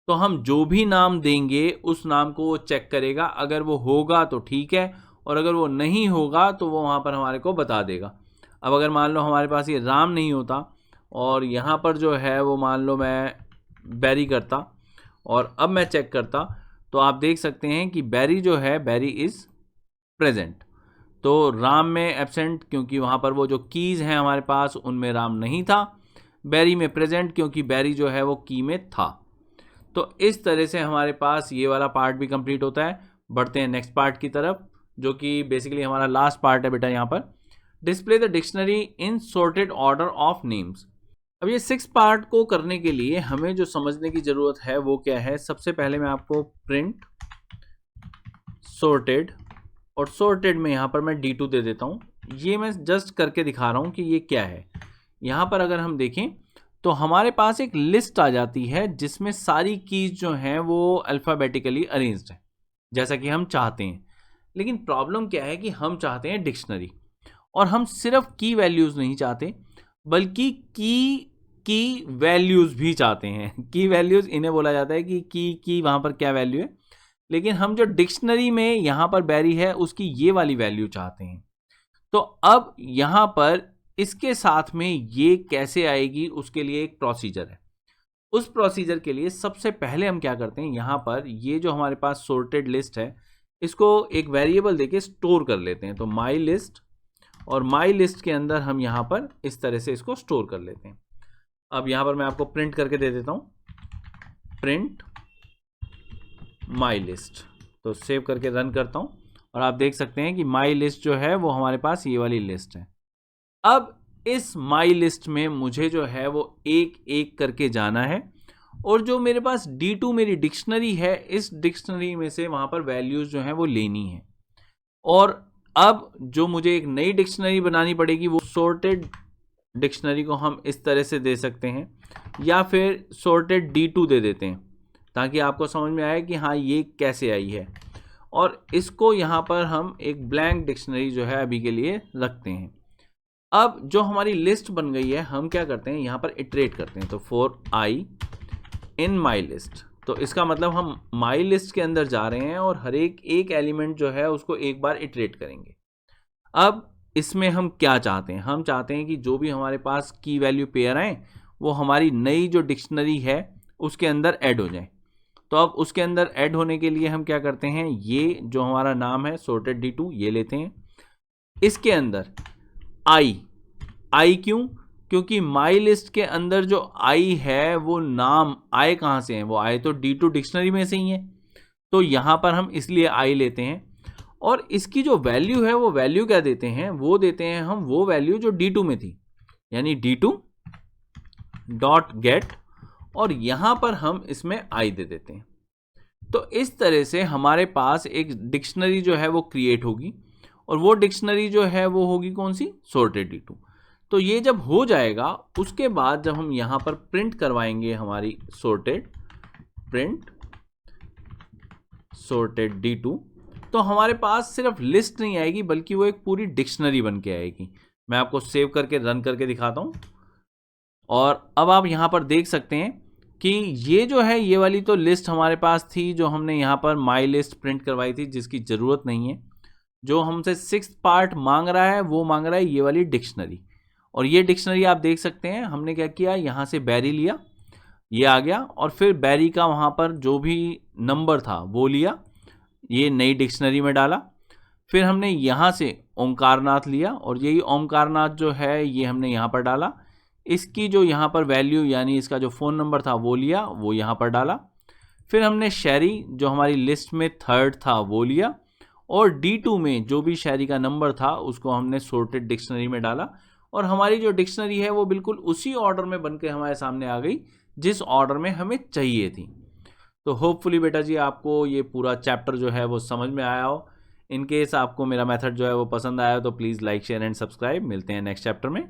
तो हम जो भी नाम देंगे उस नाम को वो चेक करेगा, अगर वो होगा तो ठीक है, और अगर वो नहीं होगा तो वो वहाँ पर हमारे को बता देगा। अब अगर मान लो हमारे पास ये राम नहीं होता और यहाँ पर जो है वो मान लो मैं बैरी करता और अब मैं चेक करता, तो आप देख सकते हैं कि बैरी जो है, बैरी इज़ प्रेजेंट। तो राम में एब्सेंट क्योंकि वहाँ पर वो जो कीज़ हैं हमारे पास उनमें राम नहीं था। बैरी में प्रेजेंट क्योंकि बैरी जो है वो की में था। तो इस तरह से हमारे पास ये वाला पार्ट भी कंप्लीट होता है। बढ़ते हैं नेक्स्ट पार्ट की तरफ, जो कि बेसिकली हमारा लास्ट पार्ट है बेटा यहाँ पर। Display the dictionary in sorted order of names. अब ये 6 पार्ट को करने के लिए हमें जो समझने की जरूरत है वो क्या है, सबसे पहले मैं आपको प्रिंट सॉर्टेड, और सॉर्टेड में यहाँ पर मैं D2 दे देता हूँ। ये मैं जस्ट करके दिखा रहा हूँ कि ये क्या है। यहाँ पर अगर हम देखें तो हमारे पास एक लिस्ट आ जाती है जिसमें सारी कीज जो हैं वो अल्फ़ाबेटिकली अरेंज्ड है जैसा कि हम चाहते हैं। लेकिन प्रॉब्लम क्या है कि हम चाहते हैं डिक्शनरी, और हम सिर्फ की वैल्यूज़ नहीं चाहते बल्कि की वैल्यूज़ भी चाहते हैं। की वैल्यूज़ इन्हें बोला जाता है कि की वहाँ पर क्या वैल्यू है, लेकिन हम जो डिक्शनरी में यहाँ पर बैरी है उसकी ये वाली वैल्यू चाहते हैं। तो अब यहाँ पर इसके साथ में ये कैसे आएगी उसके लिए एक प्रोसीजर है। उस प्रोसीजर के लिए सबसे पहले हम क्या करते हैं, यहाँ पर ये जो हमारे पास सॉर्टेड लिस्ट है इसको एक वेरिएबल देके स्टोर कर लेते हैं। तो माई लिस्ट, और माई लिस्ट के अंदर हम यहाँ पर इस तरह से इसको स्टोर कर लेते हैं। अब यहाँ पर मैं आपको प्रिंट करके दे देता हूँ, प्रिंट माई लिस्ट। तो सेव करके रन करता हूँ और आप देख सकते हैं कि माई लिस्ट जो है वो हमारे पास ये वाली लिस्ट है। अब इस माई लिस्ट में मुझे जो है वो एक एक करके जाना है, और जो मेरे पास D2 मेरी डिक्शनरी है इस डिक्शनरी में से वहाँ पर वैल्यूज़ जो हैं वो लेनी है। और अब जो मुझे एक नई डिक्शनरी बनानी पड़ेगी वो सॉर्टेड डिक्शनरी को हम इस तरह से दे सकते हैं, या फिर सॉर्टेड D2 दे देते हैं ताकि आपको समझ में आए कि हाँ ये कैसे आई है। और इसको यहाँ पर हम एक ब्लैंक डिक्शनरी जो है अभी के लिए रखते हैं। अब जो हमारी लिस्ट बन गई है हम क्या करते हैं, यहाँ पर इटरेट करते हैं। तो for I in my list, तो इसका मतलब हम माई लिस्ट के अंदर जा रहे हैं और हर एक एलिमेंट जो है उसको एक बार इटरेट करेंगे। अब इसमें हम क्या चाहते हैं, हम चाहते हैं कि जो भी हमारे पास की वैल्यू पेयर आए वो हमारी नई जो डिक्शनरी है उसके अंदर ऐड हो जाए। तो अब उसके अंदर ऐड होने के लिए हम क्या करते हैं, ये जो हमारा नाम है सॉर्टेड D2 ये लेते हैं। इसके अंदर आई क्यों, क्योंकि माई लिस्ट के अंदर जो आई है वो नाम आई कहाँ से है, वो आई तो D2 डिक्शनरी में से ही है। तो यहाँ पर हम इसलिए आई लेते हैं, और इसकी जो वैल्यू है वो वैल्यू क्या देते हैं, वो देते हैं हम वो वैल्यू जो D2 में थी, यानी D2 डॉट गेट, और यहाँ पर हम इसमें आई दे देते हैं। तो इस तरह से हमारे पास एक डिक्शनरी जो है वो क्रिएट होगी, और वो डिक्शनरी जो है वो होगी कौन सी, सॉर्टेड D2। तो ये जब हो जाएगा उसके बाद जब हम यहाँ पर प्रिंट करवाएंगे हमारी सॉर्टेड, प्रिंट सॉर्टेड D2, तो हमारे पास सिर्फ लिस्ट नहीं आएगी बल्कि वो एक पूरी डिक्शनरी बन के आएगी। मैं आपको सेव करके रन करके दिखाता हूँ, और अब आप यहाँ पर देख सकते हैं कि ये जो है ये वाली तो लिस्ट हमारे पास थी जो हमने यहाँ पर माई लिस्ट प्रिंट करवाई थी, जिसकी ज़रूरत नहीं है। जो हमसे 6th पार्ट मांग रहा है वो मांग रहा है ये वाली डिक्शनरी, और ये डिक्शनरी आप देख सकते हैं हमने क्या किया, यहाँ से बैरी लिया, ये आ गया, और फिर बैरी का वहाँ पर जो भी नंबर था वो लिया, ये नई डिक्शनरी में डाला। फिर हमने यहाँ से ओमकारनाथ लिया, और यही ओमकारनाथ जो है ये हमने यहाँ पर डाला। इसकी जो यहाँ पर वैल्यू यानी इसका जो फ़ोन नंबर था वो लिया, वो यहाँ पर डाला। फिर हमने शहरी जो हमारी लिस्ट में 3rd था वो लिया, और D2 में जो भी शहरी का नंबर था उसको हमने सॉर्टेड डिक्शनरी में डाला, और हमारी जो डिक्शनरी है वो बिल्कुल उसी ऑर्डर में बनके हमारे सामने आ गई जिस ऑर्डर में हमें चाहिए थी। तो होपफुली बेटा जी आपको ये पूरा चैप्टर जो है वो समझ में आया हो। इन केस आपको मेरा मेथड जो है वो पसंद आया तो please like share and subscribe. मिलते हैं नेक्स्ट चैप्टर में।